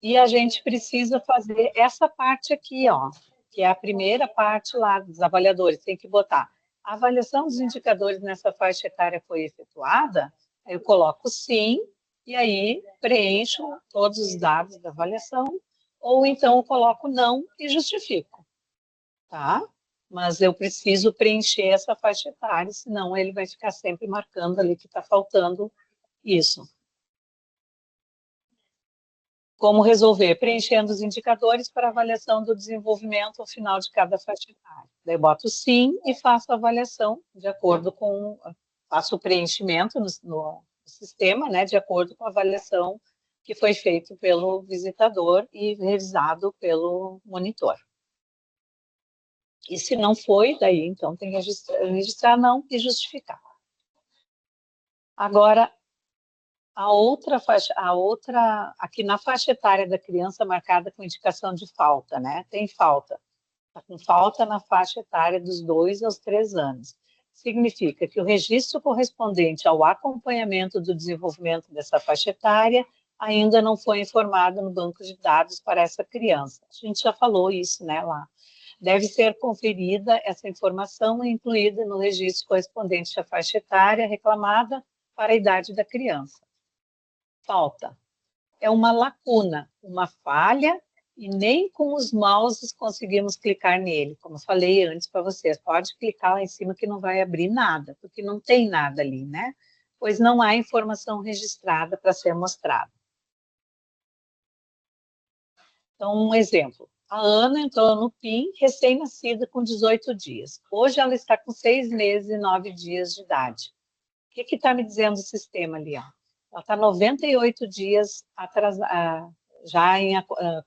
E a gente precisa fazer essa parte aqui, ó, que é a primeira parte lá dos avaliadores. Tem que botar a avaliação dos indicadores nessa faixa etária foi efetuada, aí eu coloco sim, e aí preencho todos os dados da avaliação, ou então eu coloco não e justifico, tá? Mas eu preciso preencher essa faixa etária, senão ele vai ficar sempre marcando ali que está faltando isso. Como resolver? Preenchendo os indicadores para avaliação do desenvolvimento ao final de cada faixa etária. Daí eu boto sim e faço a avaliação de acordo com... Faço o preenchimento no sistema, né, de acordo com a avaliação que foi feito pelo visitador e revisado pelo monitor. E se não foi, daí então tem que registrar não e justificar. Agora, aqui na faixa etária da criança marcada com indicação de falta, né? Tem falta. Está com falta na faixa etária dos 2 aos 3 anos. Significa que o registro correspondente ao acompanhamento do desenvolvimento dessa faixa etária ainda não foi informado no banco de dados para essa criança. A gente já falou isso, né, lá. Deve ser conferida essa informação e incluída no registro correspondente à faixa etária reclamada para a idade da criança. Falta. É uma lacuna, uma falha, e nem com os mouses conseguimos clicar nele. Como eu falei antes para vocês, pode clicar lá em cima que não vai abrir nada, porque não tem nada ali, né? Pois não há informação registrada para ser mostrada. Então, um exemplo. A Ana entrou no PIN recém-nascida com 18 dias. Hoje ela está com 6 meses e 9 dias de idade. O que está me dizendo o sistema ali? Ó? Ela está 98 dias atrasada, já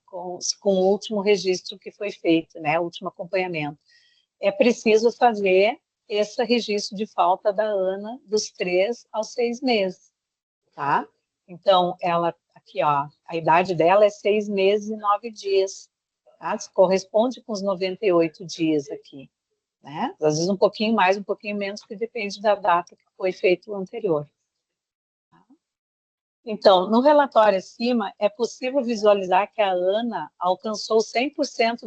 com o último registro que foi feito, né? O último acompanhamento. É preciso fazer esse registro de falta da Ana dos 3 aos 6 meses, tá? Então, ela, aqui, ó, a idade dela é 6 meses e 9 dias, tá? Corresponde com os 98 dias aqui, né? Às vezes um pouquinho mais, um pouquinho menos, que depende da data que foi feito o anterior. Então, no relatório acima, é possível visualizar que a Ana alcançou 100%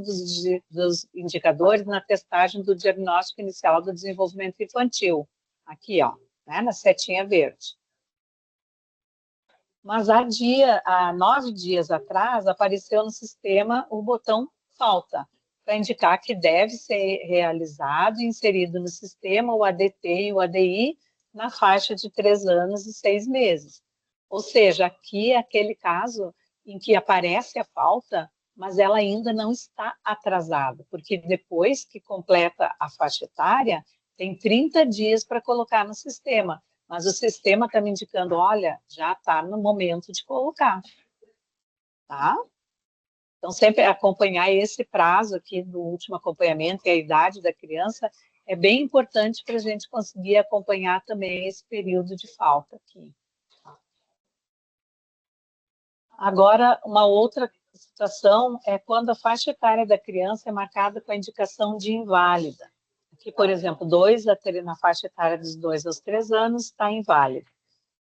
dos indicadores na testagem do diagnóstico inicial do desenvolvimento infantil. Aqui, ó, né, na setinha verde. Mas há 9 dias atrás, apareceu no sistema o botão falta, para indicar que deve ser realizado e inserido no sistema o ADT e o ADI na faixa de 3 anos e 6 meses. Ou seja, aqui é aquele caso em que aparece a falta, mas ela ainda não está atrasada, porque depois que completa a faixa etária, tem 30 dias para colocar no sistema, mas o sistema está me indicando, olha, já está no momento de colocar. tá? Então, sempre acompanhar esse prazo aqui do último acompanhamento e a idade da criança é bem importante para a gente conseguir acompanhar também esse período de falta aqui. Agora, uma outra situação é quando a faixa etária da criança é marcada com a indicação de inválida. Aqui, por exemplo, na faixa etária dos 2 aos 3 anos está inválida.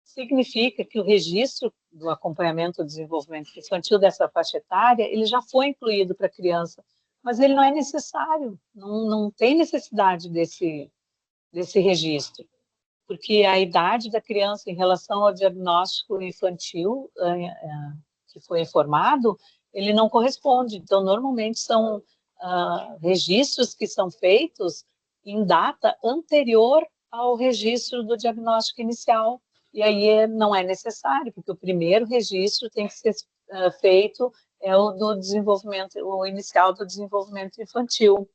Significa que o registro do acompanhamento do desenvolvimento infantil dessa faixa etária, ele já foi incluído para a criança, mas ele não é necessário, não tem necessidade desse registro, porque a idade da criança em relação ao diagnóstico infantil que foi informado, ele não corresponde. Então, normalmente são registros que são feitos em data anterior ao registro do diagnóstico inicial, e aí não é necessário, porque o primeiro registro tem que ser feito o do desenvolvimento, o inicial do desenvolvimento infantil.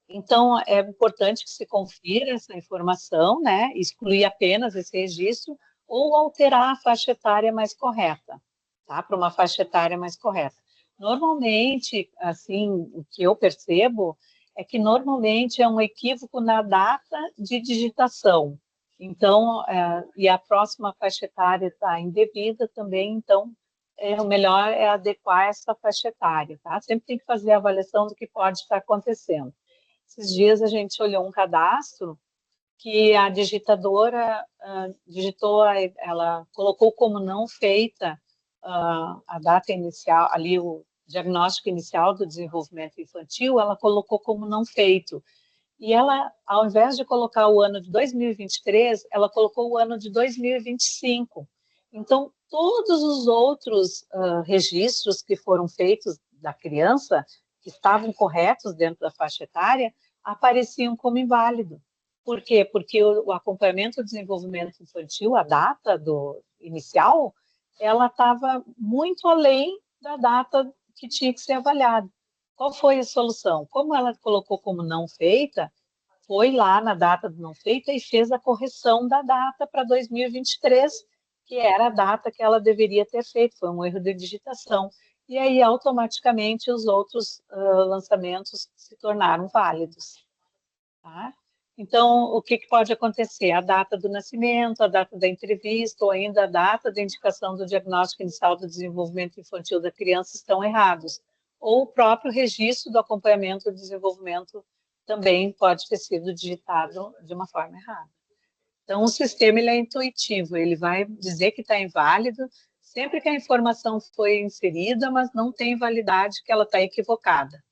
Então, é importante que se confira essa informação, né, excluir apenas esse registro, ou alterar a faixa etária mais correta, tá, para uma faixa etária mais correta. Normalmente, assim, o que eu percebo é que normalmente é um equívoco na data de digitação. Então, e a próxima faixa etária está indevida também, então, o melhor é adequar essa faixa etária, tá? Sempre tem que fazer a avaliação do que pode estar acontecendo. Esses dias a gente olhou um cadastro que a digitadora ela colocou como não feita a data inicial, ali o diagnóstico inicial do desenvolvimento infantil, ela colocou como não feito. E ela, ao invés de colocar o ano de 2023, ela colocou o ano de 2025. Então, todos os outros registros que foram feitos da criança, que estavam corretos dentro da faixa etária, apareciam como inválido. Por quê? Porque o acompanhamento do desenvolvimento infantil, a data inicial, ela estava muito além da data que tinha que ser avaliada. Qual foi a solução? Como ela colocou como não feita, foi lá na data do não feita e fez a correção da data para 2023, que era a data que ela deveria ter feito, foi um erro de digitação. E aí, automaticamente, os outros lançamentos se tornaram válidos. Tá? Então, o que pode acontecer? A data do nascimento, a data da entrevista, ou ainda a data da indicação do diagnóstico inicial do desenvolvimento infantil da criança estão errados. Ou o próprio registro do acompanhamento do desenvolvimento também pode ter sido digitado de uma forma errada. Então, o sistema ele é intuitivo, ele vai dizer que está inválido sempre que a informação foi inserida, mas não tem validade que ela está equivocada.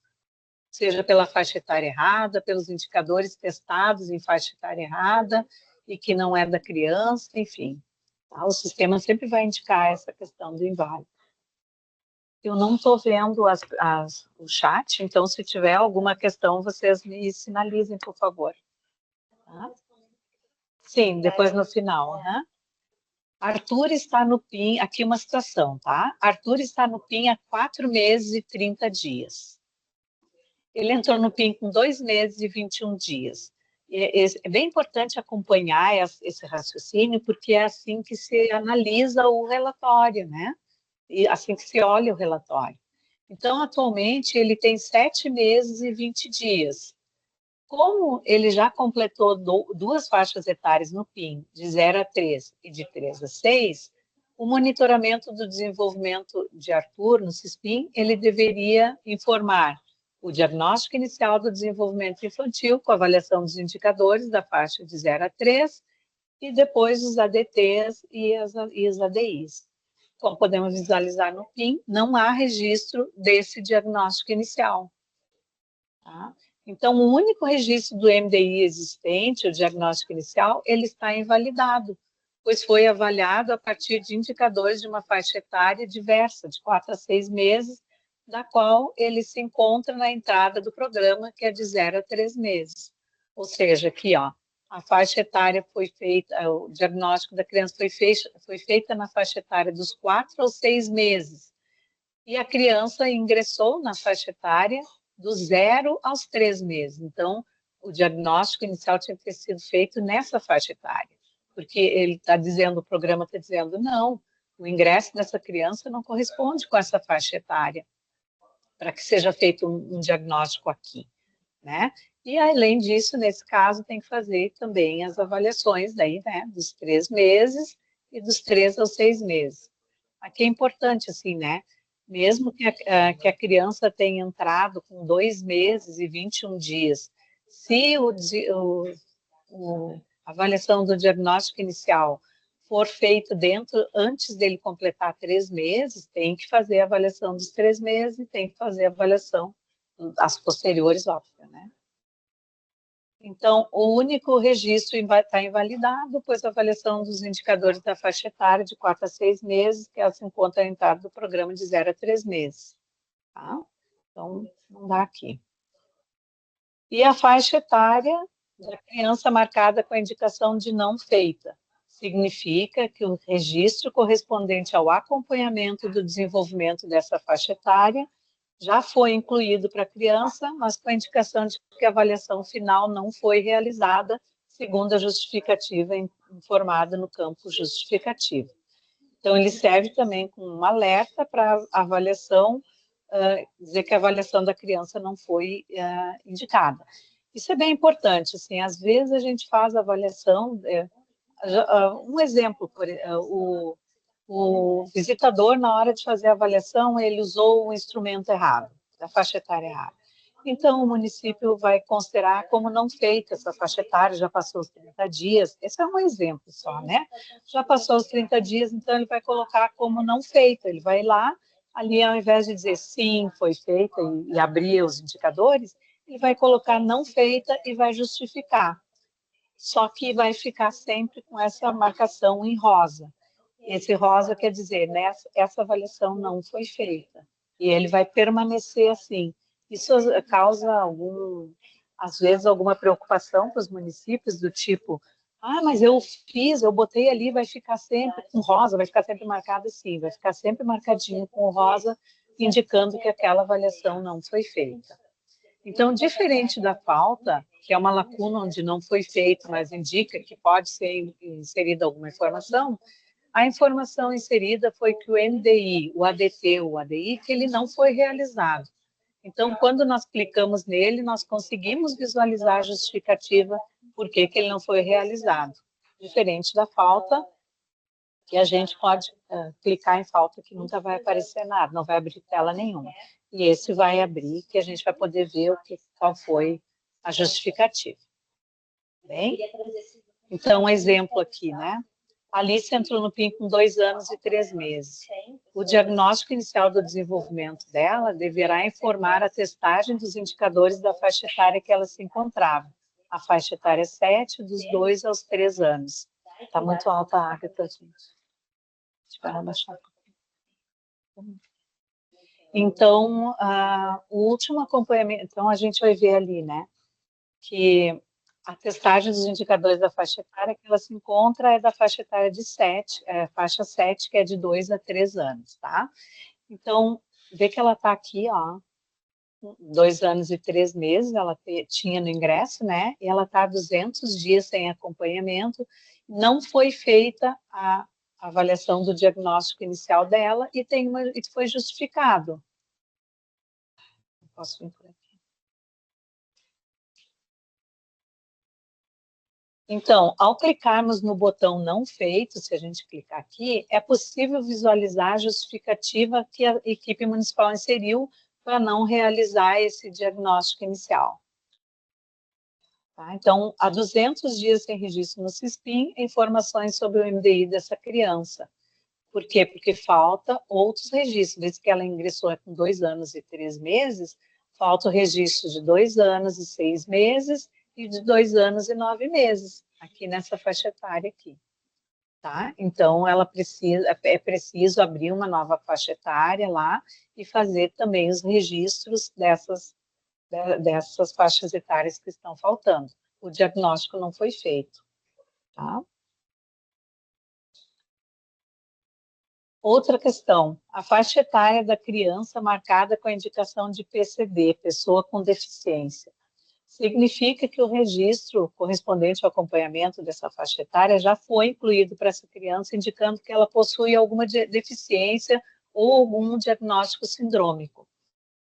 Seja pela faixa etária errada, pelos indicadores testados em faixa etária errada, e que não é da criança, enfim. Tá? O sistema sempre vai indicar essa questão do inválido. Eu não estou vendo o chat, então se tiver alguma questão, vocês me sinalizem, por favor. Tá? Sim, depois no final. Uhum. Arthur está no PIN, aqui uma situação, tá? Arthur está no PIN há 4 meses e 30 dias. Ele entrou no PIN com 2 meses e 21 dias. É bem importante acompanhar esse raciocínio, porque é assim que se analisa o relatório, né? E assim que se olha o relatório. Então, atualmente, ele tem 7 meses e 20 dias. Como ele já completou 2 faixas etárias no PIN, de 0 a 3 e de 3 a 6, o monitoramento do desenvolvimento de Arthur no CISPIN, ele deveria informar o diagnóstico inicial do desenvolvimento infantil, com avaliação dos indicadores da faixa de 0 a 3, e depois os ADTs e os ADIs. Como podemos visualizar no PIN, não há registro desse diagnóstico inicial. Tá? Então, o único registro do MDI existente, o diagnóstico inicial, ele está invalidado, pois foi avaliado a partir de indicadores de uma faixa etária diversa, de 4 a 6 meses, da qual ele se encontra na entrada do programa, que é de 0 a 3 meses. Ou seja, aqui, ó, a faixa etária foi feita, o diagnóstico da criança foi feita na faixa etária dos 4 aos 6 meses. E a criança ingressou na faixa etária do 0 aos 3 meses. Então, o diagnóstico inicial tinha que ter sido feito nessa faixa etária. Porque ele está dizendo, o programa está dizendo, não, o ingresso dessa criança não corresponde com essa faixa etária, para que seja feito um diagnóstico aqui, né? E, além disso, nesse caso, tem que fazer também as avaliações daí, né, dos 3 meses e dos 3 aos 6 meses. Aqui é importante, assim, né? Mesmo que a criança tenha entrado com 2 meses e 21 dias, se a avaliação do diagnóstico inicial for feita antes dele completar 3 meses, tem que fazer a avaliação dos 3 meses e tem que fazer a avaliação as posteriores, óbvio, né? Então, o único registro está invalidado, pois a avaliação dos indicadores da faixa etária de 4 a 6 meses, que ela se encontra na entrada do programa de 0 a 3 meses. Tá? Então, não dá aqui. E a faixa etária da criança marcada com a indicação de não feita. Significa que o registro correspondente ao acompanhamento do desenvolvimento dessa faixa etária já foi incluído para a criança, mas com a indicação de que a avaliação final não foi realizada, segundo a justificativa informada no campo justificativo. Então, ele serve também como um alerta para a avaliação, dizer que a avaliação da criança não foi indicada. Isso é bem importante, assim, às vezes a gente faz a avaliação, um exemplo, o visitador, na hora de fazer a avaliação, ele usou o instrumento errado, da faixa etária errada. Então, o município vai considerar como não feita essa faixa etária, já passou os 30 dias, esse é um exemplo só, né? Já passou os 30 dias, então ele vai colocar como não feita, ele vai lá, ali ao invés de dizer sim, foi feita e abrir os indicadores, ele vai colocar não feita e vai justificar. Só que vai ficar sempre com essa marcação em rosa. Esse rosa quer dizer, né, essa avaliação não foi feita. E ele vai permanecer assim. Isso causa às vezes, alguma preocupação para os municípios, do tipo, mas eu fiz, eu botei ali, vai ficar sempre com rosa, vai ficar sempre marcado assim, vai ficar sempre marcadinho com rosa, indicando que aquela avaliação não foi feita. Então, diferente da falta, que é uma lacuna onde não foi feito, mas indica que pode ser inserida alguma informação, a informação inserida foi que o MDI, o ADT, o ADI, que ele não foi realizado. Então, quando nós clicamos nele, nós conseguimos visualizar a justificativa por que ele não foi realizado. Diferente da falta, que a gente pode clicar em falta que nunca vai aparecer nada, não vai abrir tela nenhuma. E esse vai abrir, que a gente vai poder ver qual foi a justificativa. Bem? Então, um exemplo aqui, né? A Alice entrou no PIN com 2 anos e 3 meses. O diagnóstico inicial do desenvolvimento dela deverá informar a testagem dos indicadores da faixa etária que ela se encontrava. A faixa etária 7, dos 2 aos 3 anos. Está muito alta a Agatha, gente. Espera baixar um pouquinho. Então, o último acompanhamento... Então, a gente vai ver ali, né, que a testagem dos indicadores da faixa etária que ela se encontra é da faixa etária de 7, faixa 7, que é de 2 a 3 anos, tá? Então, vê que ela está aqui, ó, 2 anos e 3 meses, ela tinha no ingresso, né? E ela está 200 dias sem acompanhamento, não foi feita a avaliação do diagnóstico inicial dela e foi justificado. Posso vir por aqui? Então, ao clicarmos no botão não feito, se a gente clicar aqui, é possível visualizar a justificativa que a equipe municipal inseriu para não realizar esse diagnóstico inicial. Tá? Então, há 200 dias sem registro no CISPIM, informações sobre o MDI dessa criança. Por quê? Porque falta outros registros. Desde que ela ingressou com 2 anos e 3 meses, falta o registro de 2 anos e 6 meses e de 2 anos e 9 meses, aqui nessa faixa etária aqui. Tá? Então, é preciso abrir uma nova faixa etária lá e fazer também os registros dessas faixas etárias que estão faltando. O diagnóstico não foi feito. Tá? Outra questão, a faixa etária da criança marcada com a indicação de PCD, pessoa com deficiência. significa que o registro correspondente ao acompanhamento dessa faixa etária já foi incluído para essa criança, indicando que ela possui alguma deficiência ou algum diagnóstico sindrômico.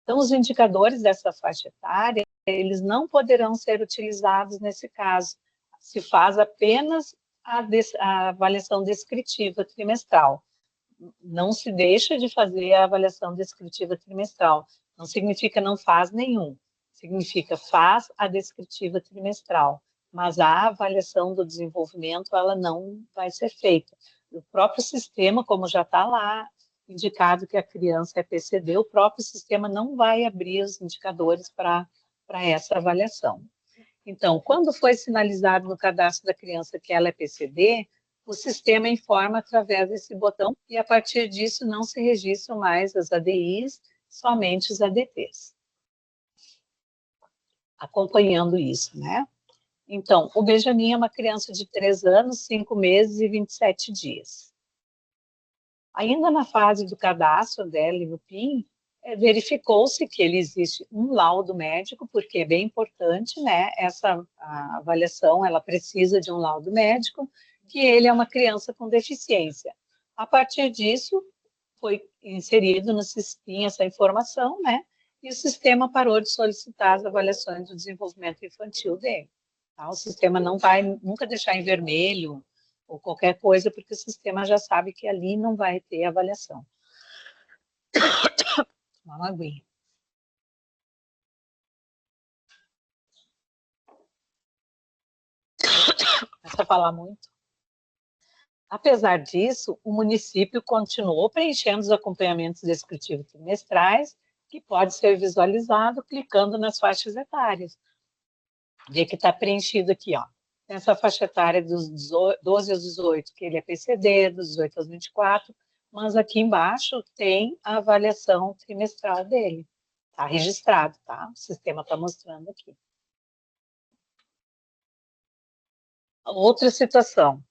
Então, os indicadores dessa faixa etária, eles não poderão ser utilizados nesse caso. Se faz apenas a avaliação descritiva trimestral. Não se deixa de fazer a avaliação descritiva trimestral. Não significa não faz nenhum. Significa faz a descritiva trimestral. Mas a avaliação do desenvolvimento, ela não vai ser feita. O próprio sistema, como já está lá indicado que a criança é PCD, o próprio sistema não vai abrir os indicadores para essa avaliação. Então, quando foi sinalizado no cadastro da criança que ela é PCD, o sistema informa através desse botão e, a partir disso, não se registram mais as ADIs, somente os ADTs. Acompanhando isso, né? Então, o Benjamin é uma criança de 3 anos, 5 meses e 27 dias. Ainda na fase do cadastro dela no PIN, verificou-se que ele existe um laudo médico, porque é bem importante, né? A avaliação, ela precisa de um laudo médico, que ele é uma criança com deficiência. A partir disso, foi inserido no SISPIN essa informação, né? E o sistema parou de solicitar as avaliações do desenvolvimento infantil dele. Tá? O sistema não vai nunca deixar em vermelho ou qualquer coisa, porque o sistema já sabe que ali não vai ter avaliação. Uma aguinha. Começa a falar muito. Apesar disso, o município continuou preenchendo os acompanhamentos descritivos trimestrais, que pode ser visualizado clicando nas faixas etárias. Vê que está preenchido aqui, ó. Essa faixa etária dos 12 aos 18, que ele é PCD, dos 18 aos 24, mas aqui embaixo tem a avaliação trimestral dele. Está registrado, tá? O sistema está mostrando aqui. Outra situação.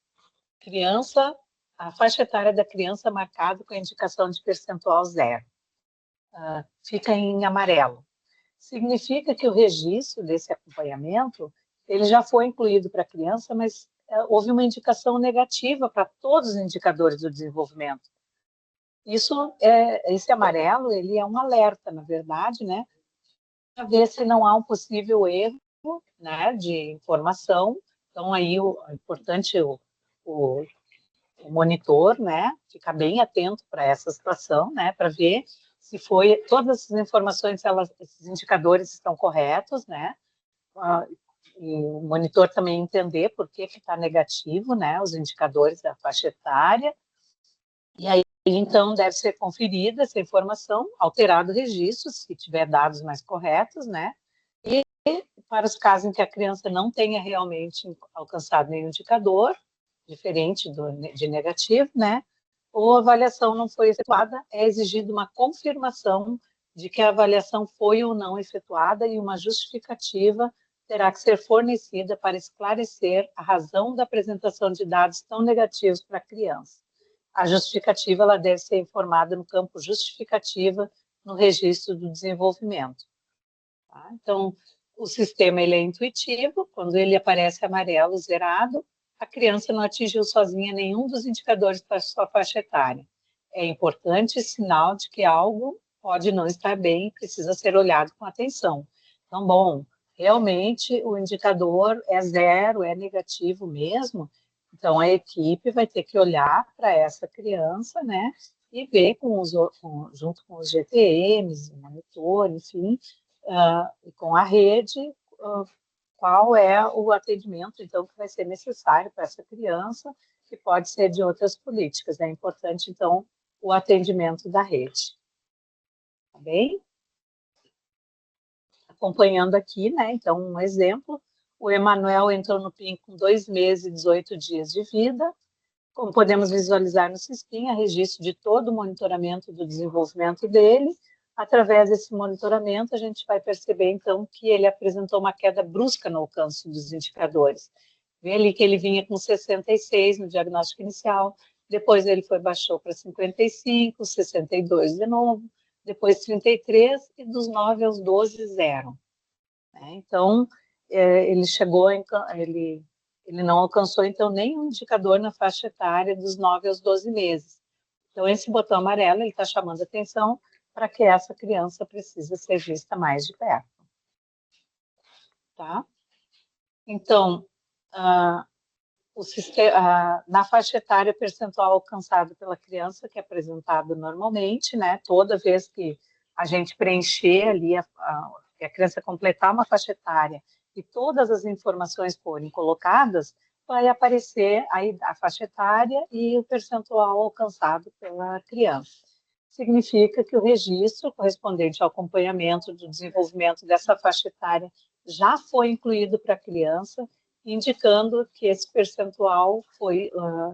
Criança, a faixa etária da criança marcada com a indicação de percentual 0. Fica em amarelo. Significa que o registro desse acompanhamento, ele já foi incluído para a criança, mas houve uma indicação negativa para todos os indicadores do desenvolvimento. Esse amarelo, ele é um alerta, na verdade, né? Para ver se não há um possível erro, né, de informação. Então, aí, é importante o monitor, né, ficar bem atento para essa situação, né, para ver se todas essas informações, esses indicadores estão corretos, né, e o monitor também entender por que está negativo, né, os indicadores da faixa etária, e aí, então, deve ser conferida essa informação, alterado o registro, se tiver dados mais corretos, né, e para os casos em que a criança não tenha realmente alcançado nenhum indicador, diferente de negativo, né, ou a avaliação não foi efetuada, é exigida uma confirmação de que a avaliação foi ou não efetuada e uma justificativa terá que ser fornecida para esclarecer a razão da apresentação de dados tão negativos para a criança. A justificativa ela deve ser informada no campo justificativa no registro do desenvolvimento. Tá? Então, o sistema ele é intuitivo, quando ele aparece amarelo, zerado, a criança não atingiu sozinha nenhum dos indicadores para sua faixa etária. É importante sinal de que algo pode não estar bem e precisa ser olhado com atenção. Então, bom, realmente o indicador é 0, é negativo mesmo, então a equipe vai ter que olhar para essa criança, né, e ver junto com os GTMs, o monitor, enfim, e com a rede, qual é o atendimento, então, que vai ser necessário para essa criança, que pode ser de outras políticas. É importante, então, o atendimento da rede. Tá bem? Acompanhando aqui, né, então, um exemplo, o Emanuel entrou no PIN com 2 meses e 18 dias de vida. Como podemos visualizar no SISPIN, há registro de todo o monitoramento do desenvolvimento dele. Através desse monitoramento, a gente vai perceber, então, que ele apresentou uma queda brusca no alcance dos indicadores. Vê ali que ele vinha com 66 no diagnóstico inicial, depois ele baixou para 55, 62 de novo, depois 33, e dos 9 aos 12, 0. Então, ele chegou, ele não alcançou, então, nenhum indicador na faixa etária dos 9 aos 12 meses. Então, esse botão amarelo, ele está chamando atenção para que essa criança precisa ser vista mais de perto. Tá? Então, na faixa etária, o percentual alcançado pela criança, que é apresentado normalmente, né? Toda vez que a gente preencher ali, que a criança completar uma faixa etária e todas as informações forem colocadas, vai aparecer aí a faixa etária e o percentual alcançado pela criança. Significa que o registro correspondente ao acompanhamento do desenvolvimento dessa faixa etária já foi incluído para a criança, indicando que esse percentual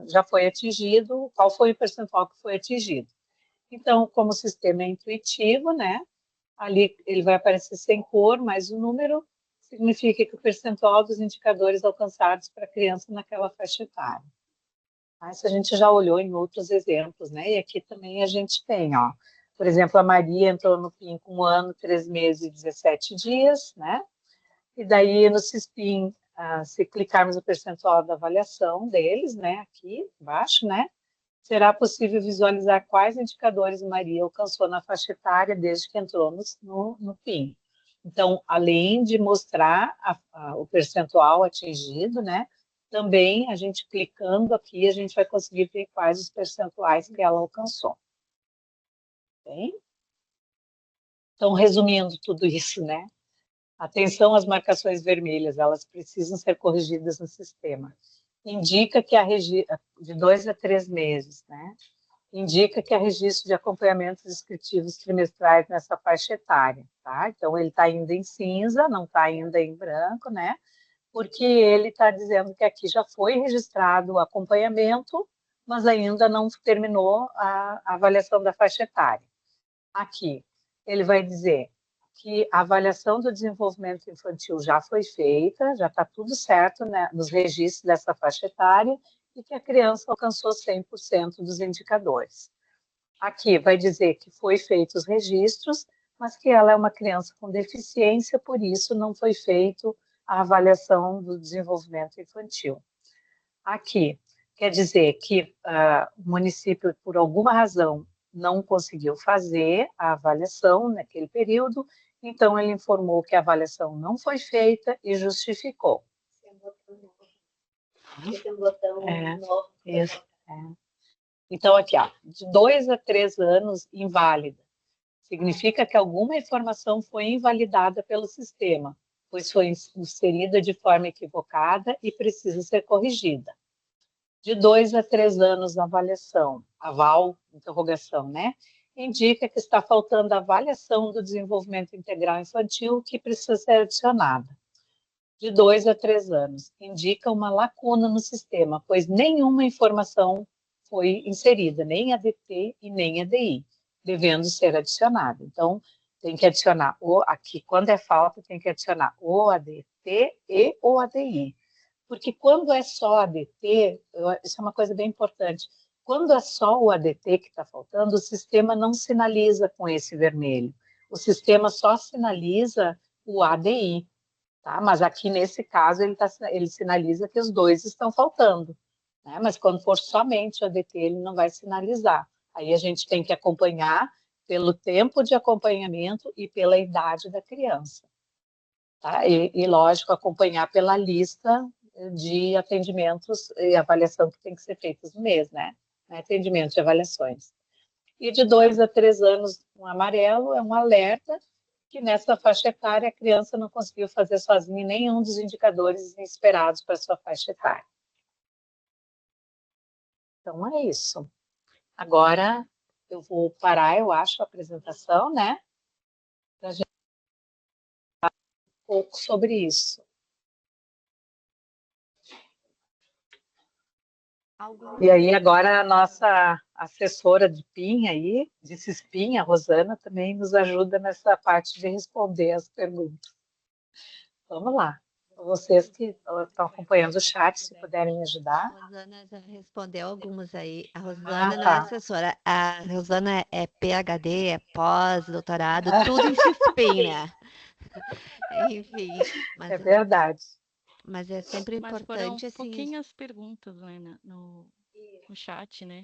já foi atingido, qual foi o percentual que foi atingido. Então, como o sistema é intuitivo, né, ali ele vai aparecer sem cor, mas o número significa que o percentual dos indicadores alcançados para a criança naquela faixa etária. Isso a gente já olhou em outros exemplos, né, e aqui também a gente tem, ó, por exemplo, a Maria entrou no PIN com 1 ano, 3 meses e 17 dias, né, e daí no CISPIN, se clicarmos no percentual da avaliação deles, né, aqui embaixo, né, será possível visualizar quais indicadores Maria alcançou na faixa etária desde que entrou no PIN. Então, além de mostrar o percentual atingido, né, também a gente clicando aqui, a gente vai conseguir ver quais os percentuais que ela alcançou. Bem? Então, resumindo tudo isso, né, atenção às marcações vermelhas, elas precisam ser corrigidas no sistema. Indica que de 2 a 3 meses, né? Indica que há registro de acompanhamentos descritivos trimestrais nessa faixa etária, tá? Então, ele está ainda em cinza, não está ainda em branco, né? Porque ele está dizendo que aqui já foi registrado o acompanhamento, mas ainda não terminou a avaliação da faixa etária. Aqui, ele vai dizer que a avaliação do desenvolvimento infantil já foi feita, já está tudo certo, né, nos registros dessa faixa etária, e que a criança alcançou 100% dos indicadores. Aqui vai dizer que foi feitos os registros, mas que ela é uma criança com deficiência, por isso não foi feito a avaliação do desenvolvimento infantil. Aqui, quer dizer que o município, por alguma razão, não conseguiu fazer a avaliação naquele período, então ele informou que a avaliação não foi feita e justificou. Esse é um botão novo. Isso, Então, aqui, ó, de 2 a 3 anos, inválida. Significa que alguma informação foi invalidada pelo sistema, pois foi inserida de forma equivocada e precisa ser corrigida. De 2 a 3 anos, avaliação, aval, interrogação, né? Indica que está faltando a avaliação do desenvolvimento integral infantil que precisa ser adicionada. De 2 a 3 anos, indica uma lacuna no sistema, pois nenhuma informação foi inserida, nem ADT e nem ADI, devendo ser adicionada. Então, tem que adicionar aqui, quando é falta, tem que adicionar o ADT e o ADI. Porque quando é só ADT, isso é uma coisa bem importante, quando é só o ADT que está faltando, o sistema não sinaliza com esse vermelho. O sistema só sinaliza o ADI. Tá? Mas aqui, nesse caso, ele sinaliza que os dois estão faltando. Né? Mas quando for somente o ADT, ele não vai sinalizar. Aí a gente tem que acompanhar pelo tempo de acompanhamento e pela idade da criança. Tá? E, lógico, acompanhar pela lista de atendimentos e avaliação que tem que ser feitas no mês, né? Atendimento e avaliações. E de 2 a 3 anos, um amarelo é um alerta que nessa faixa etária a criança não conseguiu fazer sozinha nenhum dos indicadores esperados para sua faixa etária. Então é isso. Agora eu vou parar, eu acho, a apresentação, né? Para a gente falar um pouco sobre isso. E aí agora a nossa assessora de PIN aí, de CISPIN, a Rosana, também nos ajuda nessa parte de responder as perguntas. Vamos lá. Vocês que estão acompanhando o chat, se puderem me ajudar. A Rosana já respondeu algumas aí. A Rosana não é assessora. A Rosana é PhD, é pós-doutorado, tudo em CISPIN, né? Enfim, É verdade. mas é sempre Mas foram importante, assim, pouquinhas perguntas, né, no chat, né?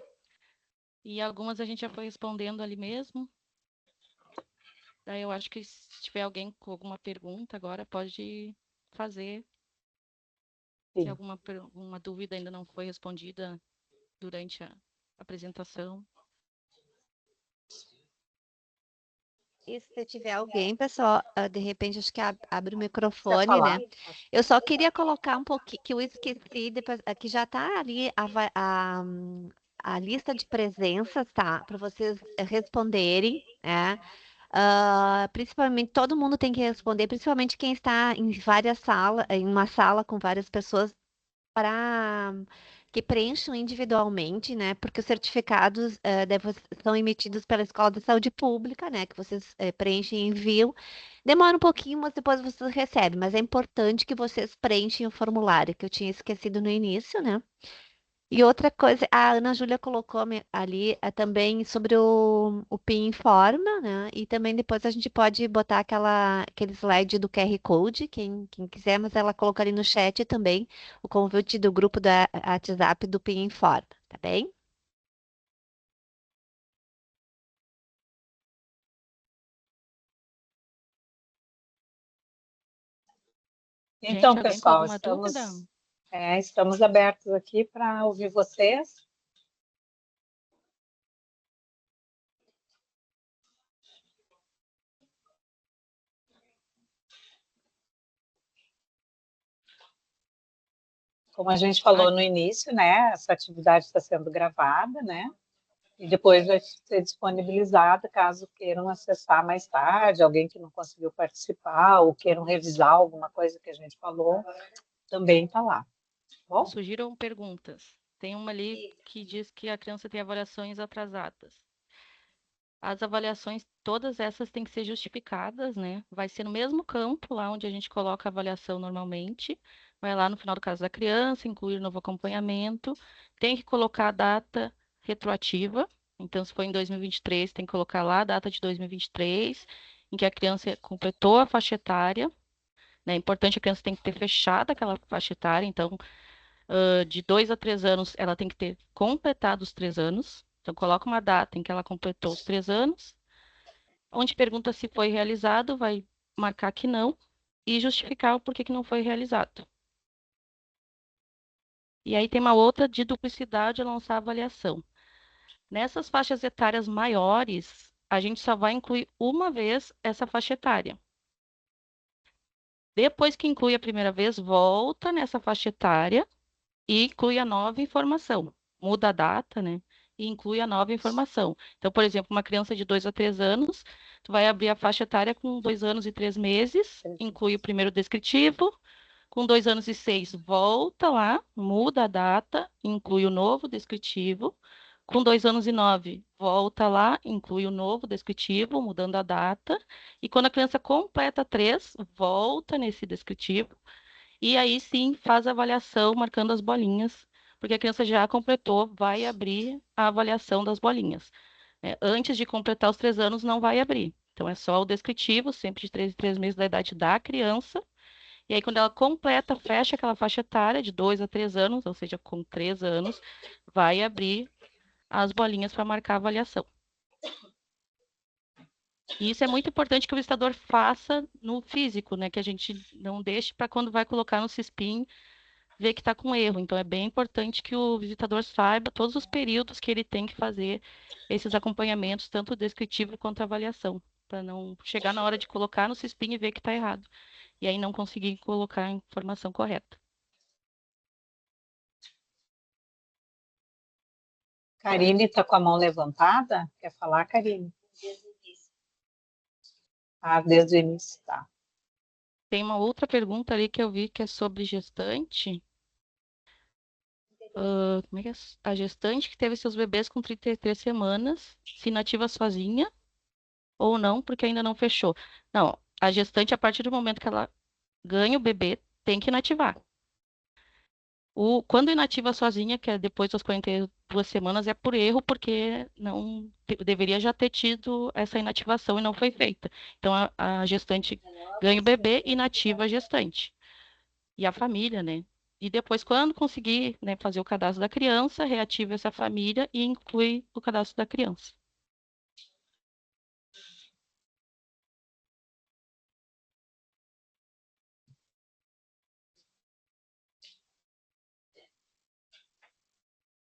E algumas a gente já foi respondendo ali mesmo. Daí eu acho que se tiver alguém com alguma pergunta agora, pode fazer. Se Sim. alguma dúvida ainda não foi respondida durante a apresentação. e se tiver alguém, pessoal, de repente acho que abre o Quer microfone, falar? né? Eu só queria colocar um pouquinho, que eu esqueci, depois, que já está ali a lista de presenças, tá? Para vocês responderem, né? Principalmente, todo mundo tem que responder, principalmente quem está em várias salas, em uma sala com várias pessoas, para que preencham individualmente, né? Porque os certificados são emitidos pela Escola de Saúde Pública, né? Que vocês preenchem e enviam. Demora um pouquinho, mas depois vocês recebem. Mas é importante que vocês preenchem o formulário, que eu tinha esquecido no início, né? E outra coisa, a Ana Júlia colocou ali também sobre o PIN Informa, né? E também depois a gente pode botar aquele slide do QR Code, quem quiser, mas ela colocou ali no chat também o convite do grupo da WhatsApp do PIN Informa, tá bem? Então, Gente, alguém com pessoal, alguma dúvida? estamos abertos aqui para ouvir vocês. Como a gente falou no início, né? Essa atividade está sendo gravada, né? E depois vai ser disponibilizada caso queiram acessar mais tarde, alguém que não conseguiu participar ou queiram revisar alguma coisa que a gente falou, também está lá. Bom? Surgiram perguntas. Tem uma ali que diz que a criança tem avaliações atrasadas. As avaliações, todas essas têm que ser justificadas, né? Vai ser no mesmo campo lá onde a gente coloca a avaliação normalmente. Vai lá no final do caso da criança, incluir novo acompanhamento. Tem que colocar a data retroativa. Então, se for em 2023, tem que colocar lá a data de 2023, em que a criança completou a faixa etária. Né? É importante a criança tem que ter fechado aquela faixa etária. Então, de 2 a 3 anos, ela tem que ter completado os 3 anos. Então, coloca uma data em que ela completou os 3 anos. Onde pergunta se foi realizado, vai marcar que não e justificar o porquê que não foi realizado. E aí tem uma outra de duplicidade a lançar avaliação. Nessas faixas etárias maiores, a gente só vai incluir uma vez essa faixa etária. Depois que inclui a primeira vez, volta nessa faixa etária e inclui a nova informação. Muda a data, né? E inclui a nova informação. Então, por exemplo, uma criança de 2 a 3 anos, tu vai abrir a faixa etária com 2 anos e 3 meses, inclui o primeiro descritivo. Com 2 anos e 6, volta lá, muda a data, inclui o novo descritivo. Com 2 anos e 9, volta lá, inclui o novo descritivo, mudando a data. E quando a criança completa 3, volta nesse descritivo e aí sim faz a avaliação marcando as bolinhas, porque a criança já completou, vai abrir a avaliação das bolinhas. Antes de completar os 3 anos, não vai abrir. Então é só o descritivo, sempre de 3 em 3 meses da idade da criança. E aí, quando ela completa, fecha aquela faixa etária de 2 a 3 anos, ou seja, com 3 anos, vai abrir as bolinhas para marcar a avaliação. E isso é muito importante que o visitador faça no físico, né? Que a gente não deixe para quando vai colocar no CISPIN ver que está com erro. Então, é bem importante que o visitador saiba todos os períodos que ele tem que fazer esses acompanhamentos, tanto descritivo quanto avaliação, para não chegar na hora de colocar no CISPIN e ver que está errado. E aí não conseguir colocar a informação correta. Karine está com a mão levantada. Quer falar, Karine? Desde o início, tá. Tem uma outra pergunta ali que eu vi que é sobre gestante. Como é que é? A gestante que teve seus bebês com 33 semanas, se inativa sozinha ou não, porque ainda não fechou. Não, a gestante, a partir do momento que ela ganha o bebê, tem que inativar. Quando inativa sozinha, que é depois das 42 semanas, é por erro, porque não deveria já ter tido essa inativação e não foi feita. Então, a gestante ganha o bebê e inativa a gestante. E a família, né? E depois, quando conseguir, né, fazer o cadastro da criança, reativa essa família e inclui o cadastro da criança.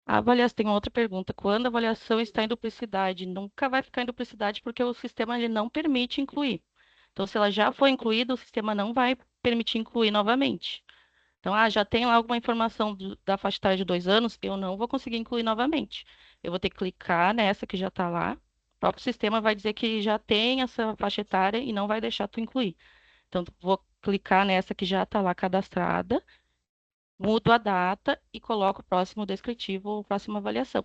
A avaliação, tem uma outra pergunta. Quando a avaliação está em duplicidade, nunca vai ficar em duplicidade porque o sistema ele não permite incluir. Então, se ela já foi incluída, o sistema não vai permitir incluir novamente. Então, já tem lá alguma informação da faixa etária de 2 anos, eu não vou conseguir incluir novamente. Eu vou ter que clicar nessa que já está lá. O próprio sistema vai dizer que já tem essa faixa etária e não vai deixar tu incluir. Então, vou clicar nessa que já está lá cadastrada, mudo a data e coloco o próximo descritivo ou próxima avaliação.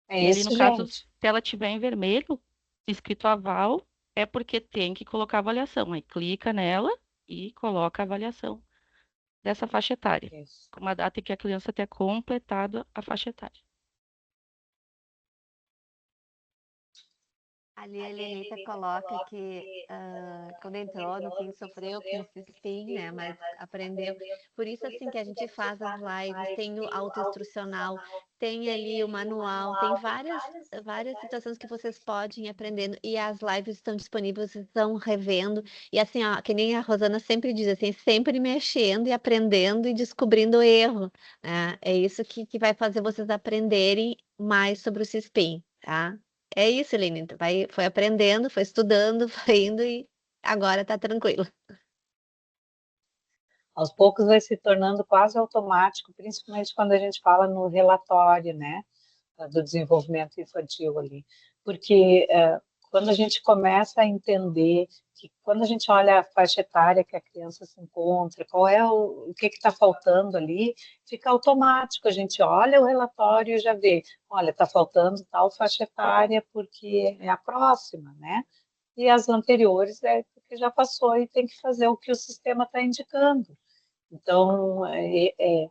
É E ali, no isso, caso, se gente. ela tiver em vermelho, escrito aval, é porque tem que colocar a avaliação. Aí clica nela e coloca a avaliação dessa faixa etária, Isso. com uma data em que a criança tenha completado a faixa etária. Ali a Helenita coloca que quando entrou, no fim, sofreu com esse spin, né? Mas aprendeu. Por isso, assim, que a gente faz as lives, tem o autoinstrucional, tem ali o manual, tem várias situações que vocês podem ir aprendendo. E as lives estão disponíveis, vocês estão revendo. E assim, ó, que nem a Rosana sempre diz, assim, sempre mexendo e aprendendo e descobrindo o erro, né? É isso que vai fazer vocês aprenderem mais sobre o CISPIN, tá? É isso, Eline. Foi aprendendo, foi estudando, foi indo e agora tá tranquilo. Aos poucos vai se tornando quase automático, principalmente quando a gente fala no relatório, né, do desenvolvimento infantil ali. Porque quando a gente começa a entender que quando a gente olha a faixa etária que a criança se encontra, qual é o que está faltando ali, fica automático. A gente olha o relatório e já vê, olha, está faltando tal faixa etária porque é a próxima, né? E as anteriores é porque já passou e tem que fazer o que o sistema está indicando. Então, é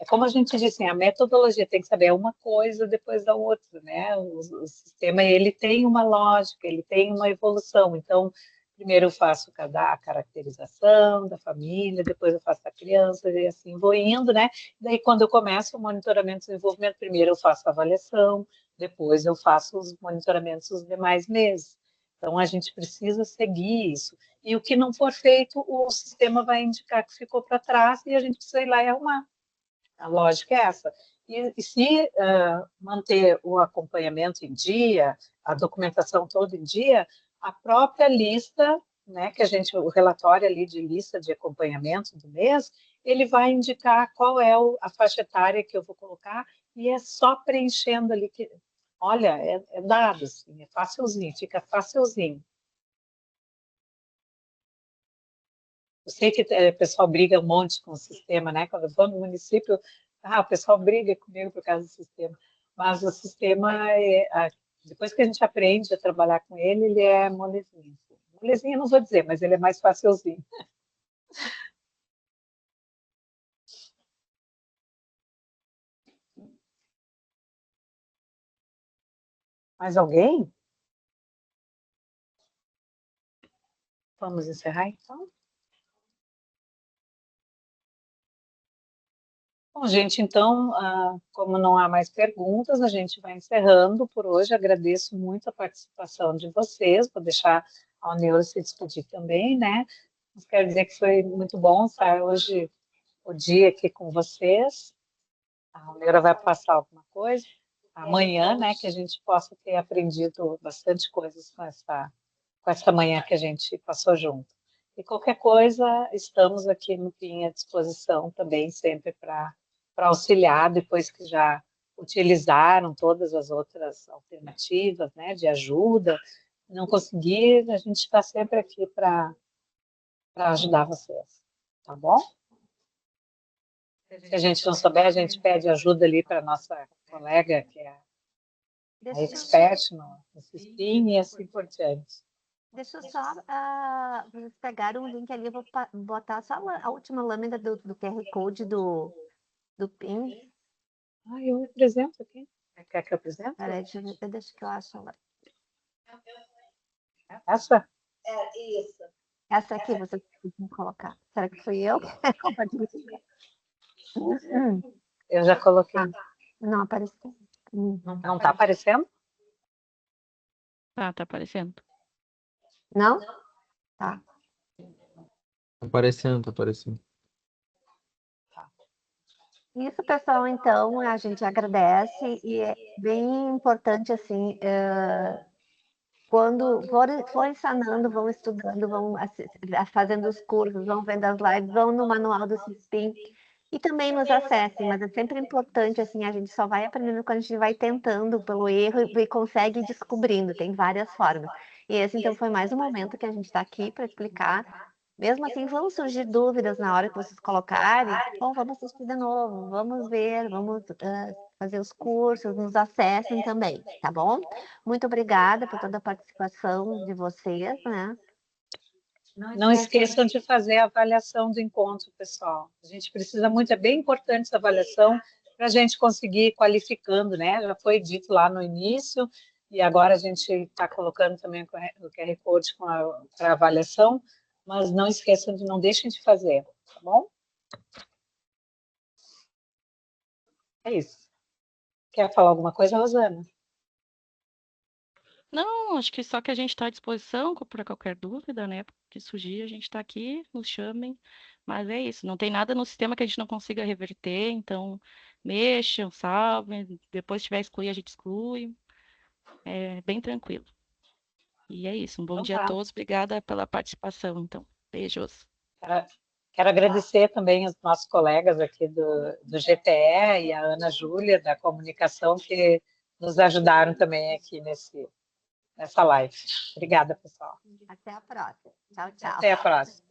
como a gente disse, assim, a metodologia tem que saber uma coisa depois da outra, né? O sistema, ele tem uma lógica, ele tem uma evolução. Então, primeiro eu faço a caracterização da família, depois eu faço a criança, e assim vou indo, né? Daí, quando eu começo o monitoramento e desenvolvimento, primeiro eu faço a avaliação, depois eu faço os monitoramentos os demais meses. Então, a gente precisa seguir isso. E o que não for feito, o sistema vai indicar que ficou para trás e a gente precisa ir lá e arrumar. A lógica é essa. E se manter o acompanhamento em dia, a documentação toda em dia, a própria lista, né, que a gente, o relatório ali de lista de acompanhamento do mês, ele vai indicar qual é a faixa etária que eu vou colocar e é só preenchendo ali que, olha, é dado, assim, é facilzinho, fica facilzinho. Eu sei que o pessoal briga um monte com o sistema, né? Quando eu vou no município, o pessoal briga comigo por causa do sistema. Mas o sistema, depois que a gente aprende a trabalhar com ele, ele é molezinho. Molezinho não vou dizer, mas ele é mais facilzinho. Mais alguém? Vamos encerrar, então? Bom, gente, então, como não há mais perguntas, a gente vai encerrando por hoje. Agradeço muito a participação de vocês. Vou deixar a Neura se despedir também, né? Mas quero dizer que foi muito bom estar hoje o dia aqui com vocês. A Neura vai passar alguma coisa amanhã, né? Que a gente possa ter aprendido bastante coisas com essa manhã que a gente passou junto. E qualquer coisa, estamos aqui no PIN à disposição também, sempre para auxiliar, depois que já utilizaram todas as outras alternativas, né, de ajuda. Não conseguir, a gente está sempre aqui para ajudar vocês, tá bom? Se a gente não souber, a gente pede ajuda ali para a nossa colega, que é Deixa eu, expert no SISPIN e assim por diante. deixa eu só vocês pegaram o link ali, eu vou botar só a última lâmina do QR Code do PIN. Eu apresento aqui. Quer que eu apresente? Peraí, deixa que eu acho ela. Essa? Essa aqui você tem que colocar. Será que fui eu? Eu já coloquei. Não apareceu. Não está aparecendo? Tá aparecendo. Não? Tá. Tá aparecendo, tá aparecendo. Isso, pessoal, então, a gente agradece e é bem importante, assim, quando for ensinando, vão estudando, vão fazendo os cursos, vão vendo as lives, vão no manual do SISPIN e também nos acessem, mas é sempre importante, assim, a gente só vai aprendendo quando a gente vai tentando pelo erro e consegue ir descobrindo, tem várias formas. E esse, então, foi mais um momento que a gente está aqui para explicar. Mesmo assim, vão surgir dúvidas na hora que vocês colocarem. Bom, vamos assistir de novo, vamos ver, vamos fazer os cursos, nos acessem também, tá bom? Muito obrigada por toda a participação de vocês, né? Não esqueçam de fazer a avaliação do encontro, pessoal. A gente precisa muito, é bem importante essa avaliação para a gente conseguir ir qualificando, né? Já foi dito lá no início, e agora a gente está colocando também o QR Code para avaliação, mas não esqueçam não deixem de fazer, tá bom? É isso. Quer falar alguma coisa, Rosana? Não, acho que só que a gente está à disposição para qualquer dúvida, né? Que surgir, a gente está aqui, nos chamem. Mas é isso, não tem nada no sistema que a gente não consiga reverter, então mexam, salvem, depois se tiver excluir, a gente exclui. É bem tranquilo. E é isso, um bom Então dia a tá. todos, obrigada pela participação, então. Beijos. Quero agradecer também os nossos colegas aqui do GPE e a Ana Júlia, da comunicação, que nos ajudaram também aqui nessa live. Obrigada, pessoal. Até a próxima. Tchau, tchau. Até a próxima.